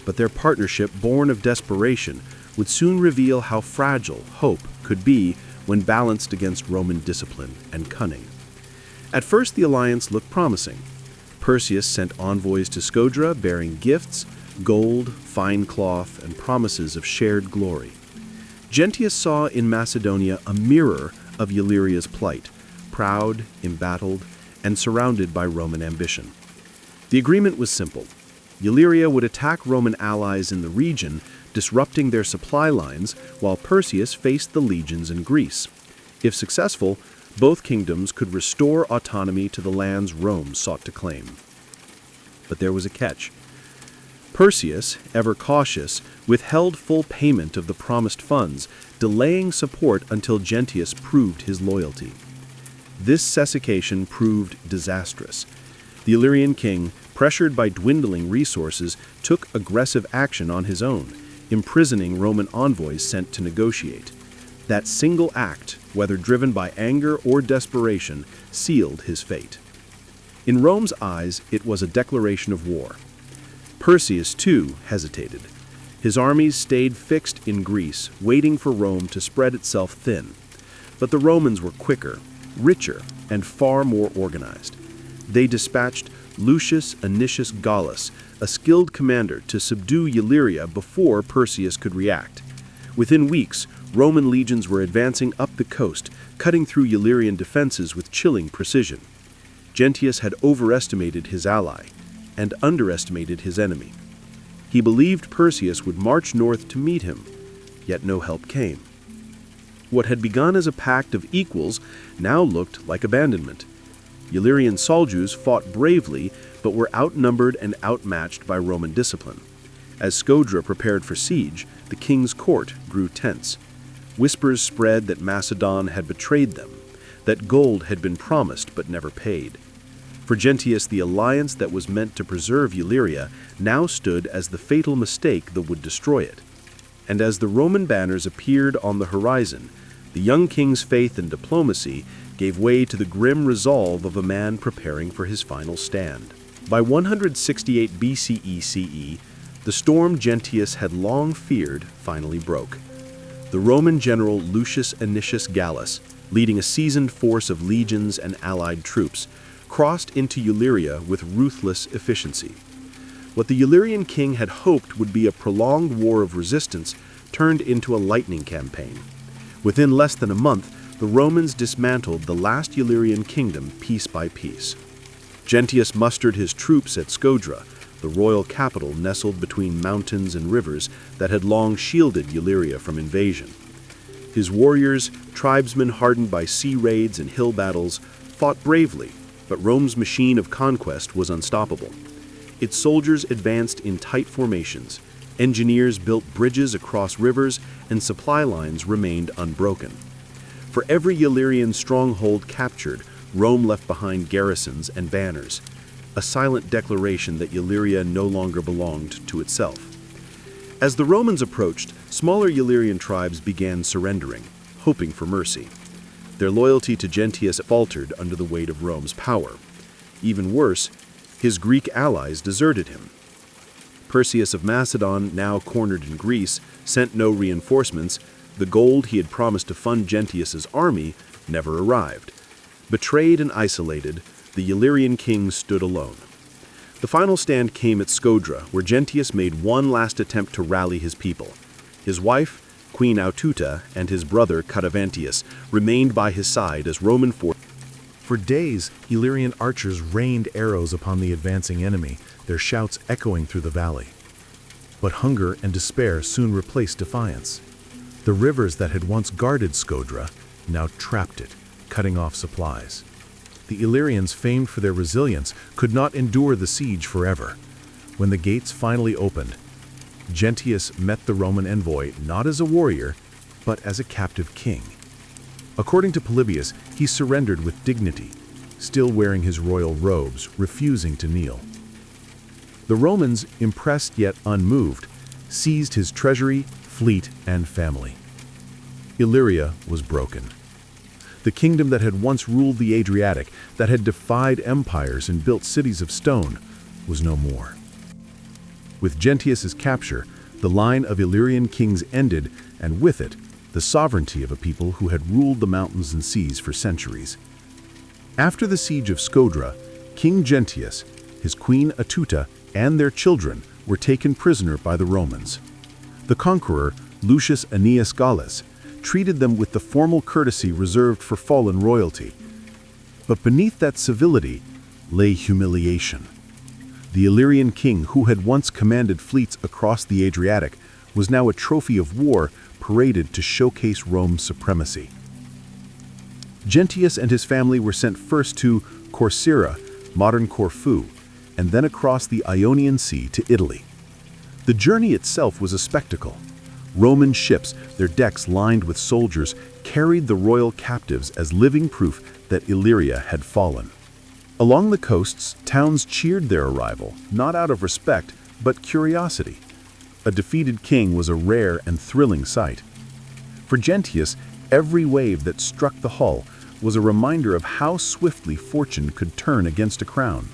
[SPEAKER 1] But their partnership, born of desperation, would soon reveal how fragile hope could be when balanced against Roman discipline and cunning. At first, the alliance looked promising. Perseus sent envoys to Scodra bearing gifts, gold, fine cloth, and promises of shared glory. Gentius saw in Macedonia a mirror of Illyria's plight, proud, embattled, and surrounded by Roman ambition. The agreement was simple. Illyria would attack Roman allies in the region, disrupting their supply lines, while Perseus faced the legions in Greece. If successful, both kingdoms could restore autonomy to the lands Rome sought to claim. But there was a catch. Perseus, ever cautious, withheld full payment of the promised funds, delaying support until Gentius proved his loyalty. This cessation proved disastrous. The Illyrian king, pressured by dwindling resources, took aggressive action on his own, imprisoning Roman envoys sent to negotiate. That single act, whether driven by anger or desperation, sealed his fate. In Rome's eyes, it was a declaration of war. Perseus, too, hesitated. His armies stayed fixed in Greece, waiting for Rome to spread itself thin. But the Romans were quicker, richer, and far more organized. They dispatched Lucius Anicius Gallus, a skilled commander, to subdue Illyria before Perseus could react. Within weeks, Roman legions were advancing up the coast, cutting through Illyrian defenses with chilling precision. Gentius had overestimated his ally and underestimated his enemy. He believed Perseus would march north to meet him, yet no help came. What had begun as a pact of equals now looked like abandonment. Illyrian soldiers fought bravely, but were outnumbered and outmatched by Roman discipline. As Scodra prepared for siege, the king's court grew tense. Whispers spread that Macedon had betrayed them, that gold had been promised but never paid. For Gentius, the alliance that was meant to preserve Illyria now stood as the fatal mistake that would destroy it. And as the Roman banners appeared on the horizon, the young king's faith and diplomacy gave way to the grim resolve of a man preparing for his final stand. By 168 BCE CE, the storm Gentius had long feared finally broke. The Roman general Lucius Anicius Gallus, leading a seasoned force of legions and allied troops, crossed into Illyria with ruthless efficiency. What the Illyrian king had hoped would be a prolonged war of resistance turned into a lightning campaign. Within less than a month, the Romans dismantled the last Illyrian kingdom piece by piece. Gentius mustered his troops at Scodra, the royal capital nestled between mountains and rivers that had long shielded Illyria from invasion. His warriors, tribesmen hardened by sea raids and hill battles, fought bravely, but Rome's machine of conquest was unstoppable. Its soldiers advanced in tight formations, engineers built bridges across rivers, and supply lines remained unbroken. For every Illyrian stronghold captured, Rome left behind garrisons and banners, a silent declaration that Illyria no longer belonged to itself. As the Romans approached, smaller Illyrian tribes began surrendering, hoping for mercy. Their loyalty to Gentius faltered under the weight of Rome's power. Even worse, his Greek allies deserted him. Perseus of Macedon, now cornered in Greece, sent no reinforcements. The gold he had promised to fund Gentius's army never arrived. Betrayed and isolated, the Illyrian king stood alone. The final stand came at Scodra, where Gentius made one last attempt to rally his people. His wife, Queen Aututa, and his brother Catavantius remained by his side as Roman forces.
[SPEAKER 2] For days, Illyrian archers rained arrows upon the advancing enemy, their shouts echoing through the valley. But hunger and despair soon replaced defiance. The rivers that had once guarded Scodra now trapped it, cutting off supplies. The Illyrians, famed for their resilience, could not endure the siege forever. When the gates finally opened, Gentius met the Roman envoy not as a warrior, but as a captive king. According to Polybius, he surrendered with dignity, still wearing his royal robes, refusing to kneel. The Romans, impressed yet unmoved, seized his treasury, fleet, and family. Illyria was broken. The kingdom that had once ruled the Adriatic, that had defied empires and built cities of stone, was no more.
[SPEAKER 3] With Gentius's capture, the line of Illyrian kings ended, and with it, the sovereignty of a people who had ruled the mountains and seas for centuries. After the siege of Scodra, King Gentius, his queen Atuta, and their children were taken prisoner by the Romans. The conqueror, Lucius Annius Gallus, treated them with the formal courtesy reserved for fallen royalty. But beneath that civility lay humiliation. The Illyrian king, who had once commanded fleets across the Adriatic, was now a trophy of war paraded to showcase Rome's supremacy. Gentius and his family were sent first to Corcyra, modern Corfu, and then across the Ionian Sea to Italy. The journey itself was a spectacle. Roman ships, their decks lined with soldiers, carried the royal captives as living proof that Illyria had fallen. Along the coasts, towns cheered their arrival, not out of respect, but curiosity. A defeated king was a rare and thrilling sight. For Gentius, every wave that struck the hull was a reminder of how swiftly fortune could turn against a crown.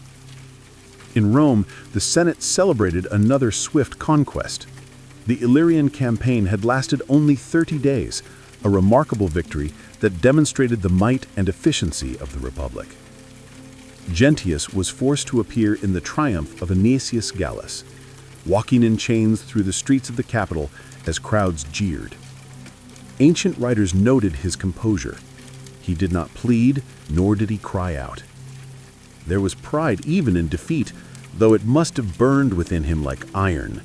[SPEAKER 3] In Rome, the Senate celebrated another swift conquest. The Illyrian campaign had lasted only 30 days, a remarkable victory that demonstrated the might and efficiency of the Republic. Gentius was forced to appear in the triumph of Annius Gallus, walking in chains through the streets of the capital as crowds jeered. Ancient writers noted his composure. He did not plead, nor did he cry out. There was pride even in defeat, though it must have burned within him like iron.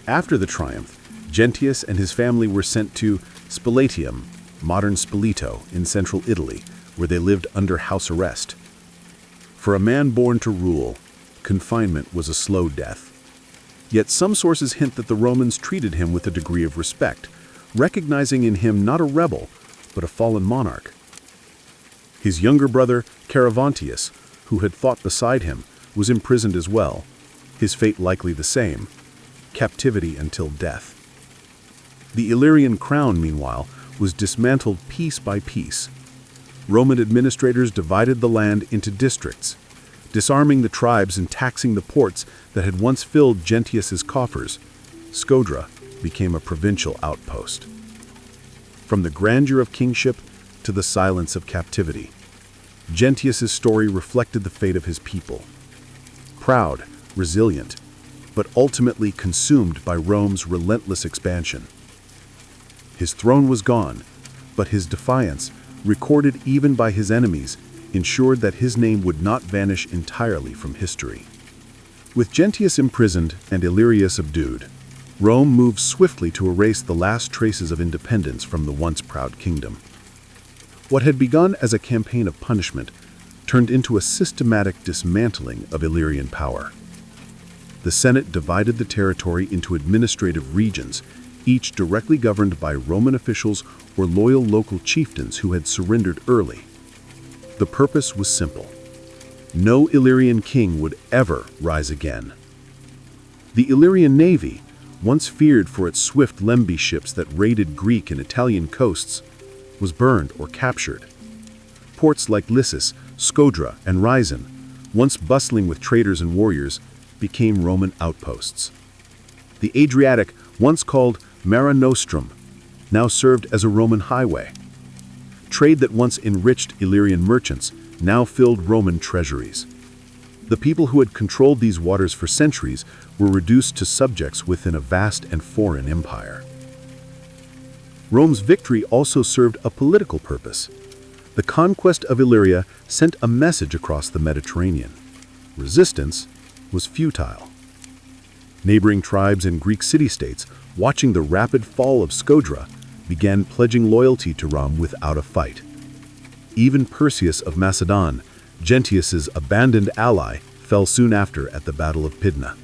[SPEAKER 3] After the triumph, Gentius and his family were sent to Spoletium, modern Spoleto, in central Italy, where they lived under house arrest. For a man born to rule, confinement was a slow death. Yet some sources hint that the Romans treated him with a degree of respect, recognizing in him not a rebel, but a fallen monarch. His younger brother, Caravantius, who had fought beside him, was imprisoned as well, his fate likely the same, captivity until death. The Illyrian crown, meanwhile, was dismantled piece by piece. Roman administrators divided the land into districts, disarming the tribes and taxing the ports that had once filled Gentius's coffers. Scodra became a provincial outpost. From the grandeur of kingship to the silence of captivity, Gentius's story reflected the fate of his people. Proud, resilient, but ultimately consumed by Rome's relentless expansion. His throne was gone, but his defiance, recorded even by his enemies, ensured that his name would not vanish entirely from history. With Gentius imprisoned and Illyria subdued, Rome moved swiftly to erase the last traces of independence from the once proud kingdom. What had begun as a campaign of punishment turned into a systematic dismantling of Illyrian power. The Senate divided the territory into administrative regions, each directly governed by Roman officials or loyal local chieftains who had surrendered early. The purpose was simple. No Illyrian king would ever rise again. The Illyrian navy, once feared for its swift Lemby ships that raided Greek and Italian coasts, was burned or captured. Ports like Lissus, Scodra, and Rhizon, once bustling with traders and warriors, became Roman outposts. The Adriatic, once called Mare Nostrum, now served as a Roman highway. Trade that once enriched Illyrian merchants now filled Roman treasuries. The people who had controlled these waters for centuries were reduced to subjects within a vast and foreign empire. Rome's victory also served a political purpose. The conquest of Illyria sent a message across the Mediterranean. Resistance was futile. Neighboring tribes and Greek city-states, watching the rapid fall of Scodra, began pledging loyalty to Rome without a fight. Even Perseus of Macedon, Gentius's abandoned ally, fell soon after at the Battle of Pydna.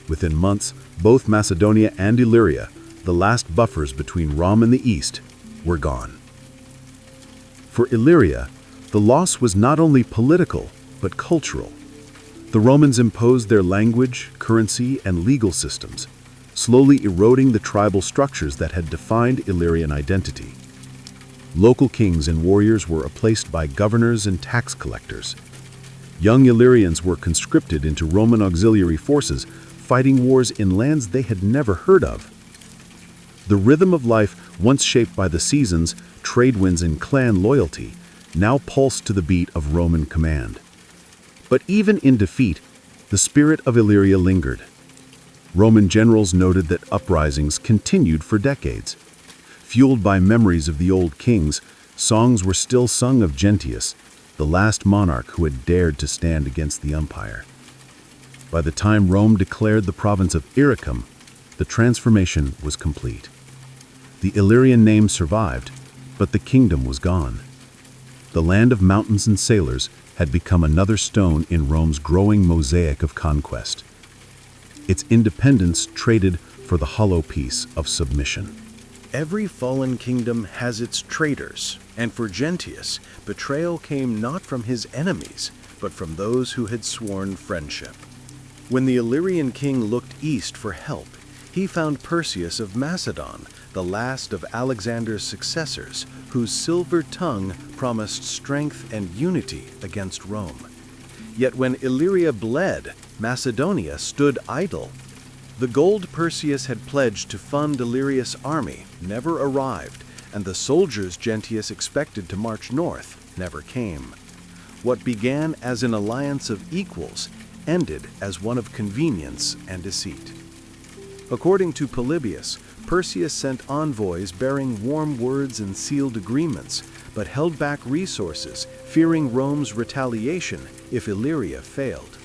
[SPEAKER 3] Within months, both Macedonia and Illyria, the last buffers between Rome and the East, were gone. For Illyria, the loss was not only political, but cultural. The Romans imposed their language, currency, and legal systems, slowly eroding the tribal structures that had defined Illyrian identity. Local kings and warriors were replaced by governors and tax collectors.
[SPEAKER 1] Young Illyrians were conscripted into Roman auxiliary forces, fighting wars in lands they had never heard of. The rhythm of life, once shaped by the seasons, trade winds, and clan loyalty, now pulsed to the beat of Roman command. But even in defeat, the spirit of Illyria lingered. Roman generals noted that uprisings continued for decades. Fueled by memories of the old kings, songs were still sung of Gentius, the last monarch who had dared to stand against the empire. By the time Rome declared the province of Illyricum, the transformation was complete. The Illyrian name survived, but the kingdom was gone. The land of mountains and sailors had become another stone in Rome's growing mosaic of conquest. Its independence traded for the hollow peace of submission.
[SPEAKER 4] Every fallen kingdom has its traitors, and for Gentius, betrayal came not from his enemies, but from those who had sworn friendship. When the Illyrian king looked east for help, he found Perseus of Macedon, the last of Alexander's successors, whose silver tongue promised strength and unity against Rome. Yet when Illyria bled, Macedonia stood idle. The gold Perseus had pledged to fund Illyria's army never arrived, and the soldiers Gentius expected to march north never came. What began as an alliance of equals ended as one of convenience and deceit. According to Polybius, Perseus sent envoys bearing warm words and sealed agreements, but held back resources, fearing Rome's retaliation if Illyria failed.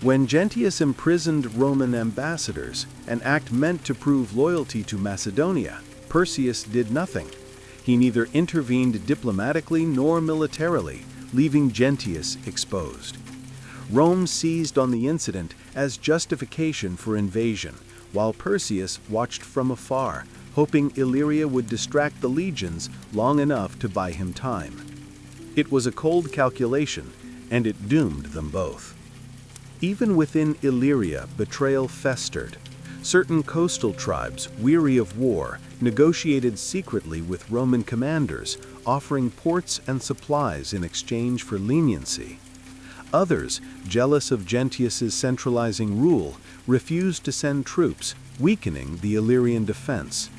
[SPEAKER 4] When Gentius imprisoned Roman ambassadors, an act meant to prove loyalty to Macedonia, Perseus did nothing. He neither intervened diplomatically nor militarily, leaving Gentius exposed. Rome seized on the incident as justification for invasion, while Perseus watched from afar, hoping Illyria would distract the legions long enough to buy him time. It was a cold calculation, and it doomed them both. Even within Illyria, betrayal festered. Certain coastal tribes, weary of war, negotiated secretly with Roman commanders, offering ports and supplies in exchange for leniency. Others, jealous of Gentius's centralizing rule, refused to send troops, weakening the Illyrian defense.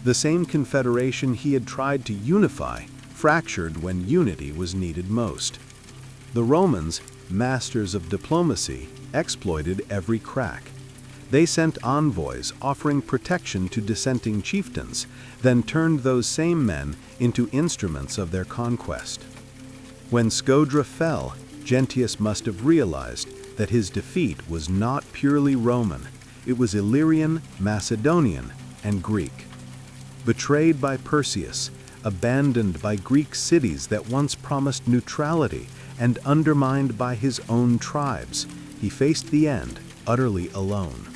[SPEAKER 4] The same confederation he had tried to unify fractured when unity was needed most. The Romans, masters of diplomacy, exploited every crack. They sent envoys offering protection to dissenting chieftains, then turned those same men into instruments of their conquest. When Scodra fell, Gentius must have realized that his defeat was not purely Roman. It was Illyrian, Macedonian, and Greek. Betrayed by Perseus, abandoned by Greek cities that once promised neutrality, and undermined by his own tribes, he faced the end utterly alone.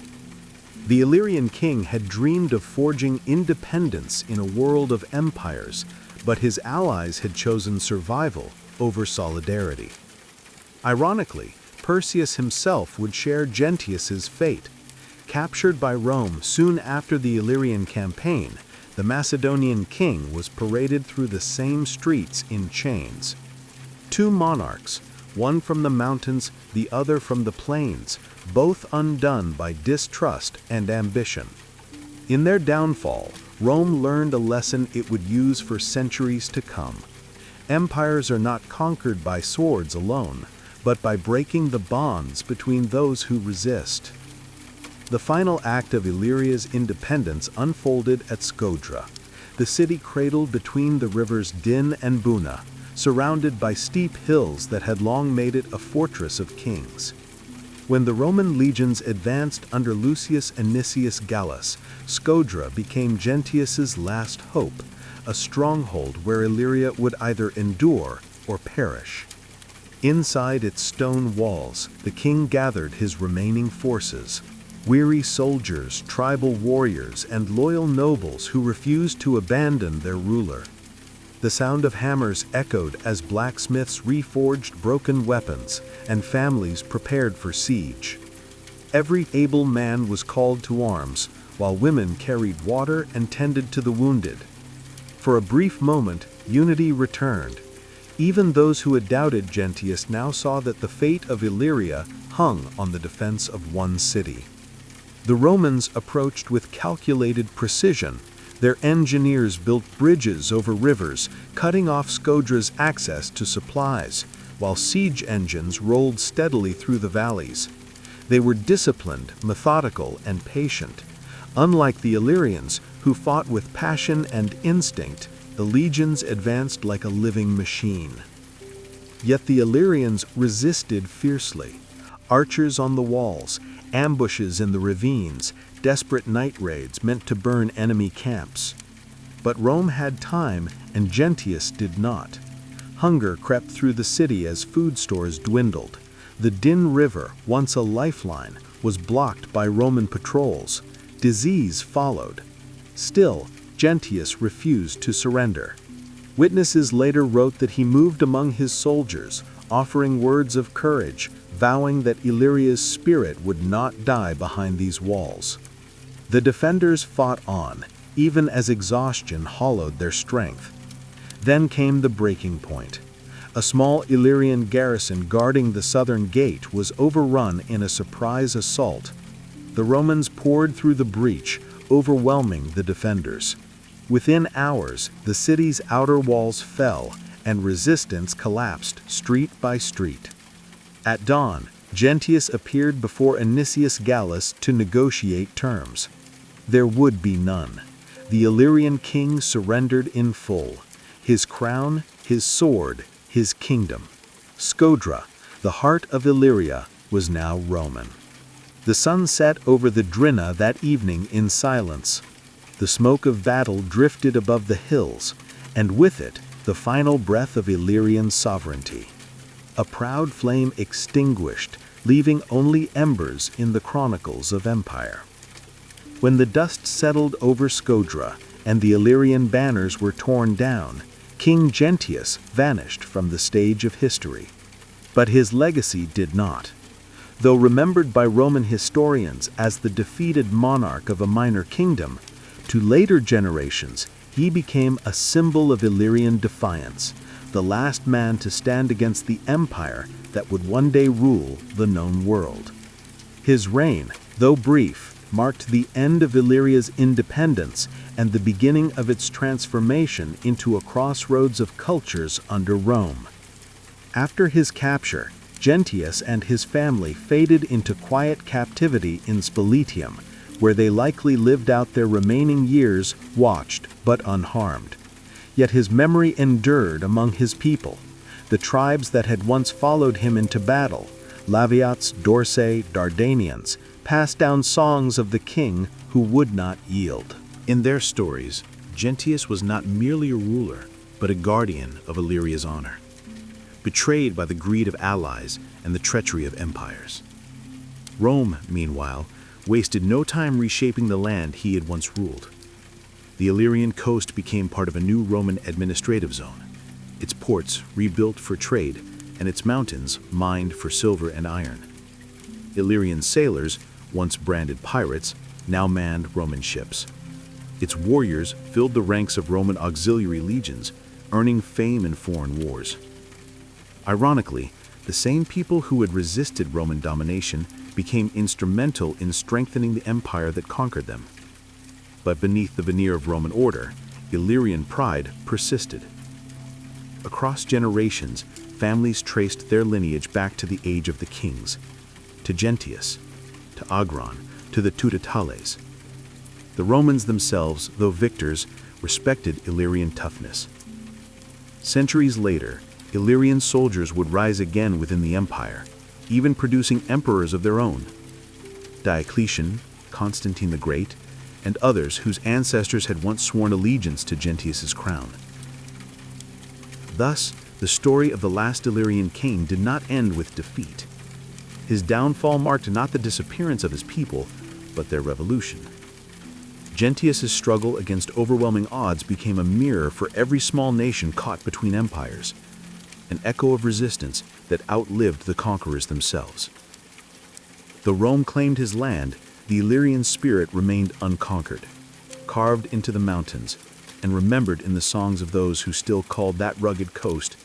[SPEAKER 4] The Illyrian king had dreamed of forging independence in a world of empires, but his allies had chosen survival over solidarity. Ironically, Perseus himself would share Gentius's fate. Captured by Rome soon after the Illyrian campaign, the Macedonian king was paraded through the same streets in chains. Two monarchs, one from the mountains, the other from the plains, both undone by distrust and ambition. In their downfall, Rome learned a lesson it would use for centuries to come. Empires are not conquered by swords alone, but by breaking the bonds between those who resist. The final act of Illyria's independence unfolded at Scodra, the city cradled between the rivers Din and Buna, surrounded by steep hills that had long made it a fortress of kings. When the Roman legions advanced under Lucius Anicius Gallus, Scodra became Gentius's last hope, a stronghold where Illyria would either endure or perish. Inside its stone walls, the king gathered his remaining forces, weary soldiers, tribal warriors, and loyal nobles who refused to abandon their ruler. The sound of hammers echoed as blacksmiths reforged broken weapons and families prepared for siege. Every able man was called to arms, while women carried water and tended to the wounded. For a brief moment, unity returned.
[SPEAKER 2] Even those who had doubted Gentius now saw that the fate of Illyria hung on the defense of one city. The Romans approached with calculated precision. Their engineers built bridges over rivers, cutting off Skodra's access to supplies, while siege engines rolled steadily through the valleys. They were disciplined, methodical, and patient. Unlike the Illyrians, who fought with passion and instinct, the legions advanced like a living machine. Yet the Illyrians resisted fiercely. Archers on the walls, ambushes in the ravines, desperate night raids meant to burn enemy camps. But Rome had time, and Gentius did not. Hunger crept through the city as food stores dwindled. The Din River, once a lifeline, was blocked by Roman patrols. Disease followed. Still, Gentius refused to surrender. Witnesses later wrote that he moved among his soldiers, offering words of courage, vowing that Illyria's spirit would not die behind these walls. The defenders fought on, even as exhaustion hollowed their strength. Then came the breaking point. A small Illyrian garrison guarding the southern gate was overrun in a surprise assault. The Romans poured through the breach, overwhelming the defenders. Within hours, the city's outer walls fell, and resistance collapsed street by street. At dawn, Gentius appeared before Anicius Gallus to negotiate terms. There would be none. The Illyrian king surrendered in full. His crown, his sword, his kingdom. Skodra, the heart of Illyria, was now Roman. The sun set over the Drina that evening in silence. The smoke of battle drifted above the hills, and with it, the final breath of Illyrian sovereignty. A proud flame extinguished, leaving only embers in the chronicles of empire. When the dust settled over Skodra and the Illyrian banners were torn down, King Gentius vanished from the stage of history. But his legacy did not. Though remembered by Roman historians as the defeated monarch of a minor kingdom, to later generations he became a symbol of Illyrian defiance, the last man to stand against the empire that would one day rule the known world. His reign, though brief, marked the end of Illyria's independence and the beginning of its transformation into a crossroads of cultures under Rome. After his capture, Gentius and his family faded into quiet captivity in Spoletium, where they likely lived out their remaining years watched but unharmed. Yet his memory endured among his people, the tribes that had once followed him into battle. Laviats, Dorsai, Dardanians passed down songs of the king who would not yield.
[SPEAKER 4] In their stories, Gentius was not merely a ruler, but a guardian of Illyria's honor, betrayed by the greed of allies and the treachery of empires. Rome, meanwhile, wasted no time reshaping the land he had once ruled. The Illyrian coast became part of a new Roman administrative zone, its ports rebuilt for trade, and its mountains mined for silver and iron. Illyrian sailors, once branded pirates, now manned Roman ships. Its warriors filled the ranks of Roman auxiliary legions, earning fame in foreign wars. Ironically, the same people who had resisted Roman domination became instrumental in strengthening the empire that conquered them. But beneath the veneer of Roman order, Illyrian pride persisted. Across generations, families traced their lineage back to the age of the kings, to Gentius, to Agron, to the Tutatales. The Romans themselves, though victors, respected Illyrian toughness. Centuries later, Illyrian soldiers would rise again within the empire, even producing emperors of their own. Diocletian, Constantine the Great, and others whose ancestors had once sworn allegiance to Gentius's crown. Thus, the story of the last Illyrian king did not end with defeat. His downfall marked not the disappearance of his people, but their revolution. Gentius's struggle against overwhelming odds became a mirror for every small nation caught between empires, an echo of resistance that outlived the conquerors themselves. Though Rome claimed his land, the Illyrian spirit remained unconquered, carved into the mountains, and remembered in the songs of those who still called that rugged coast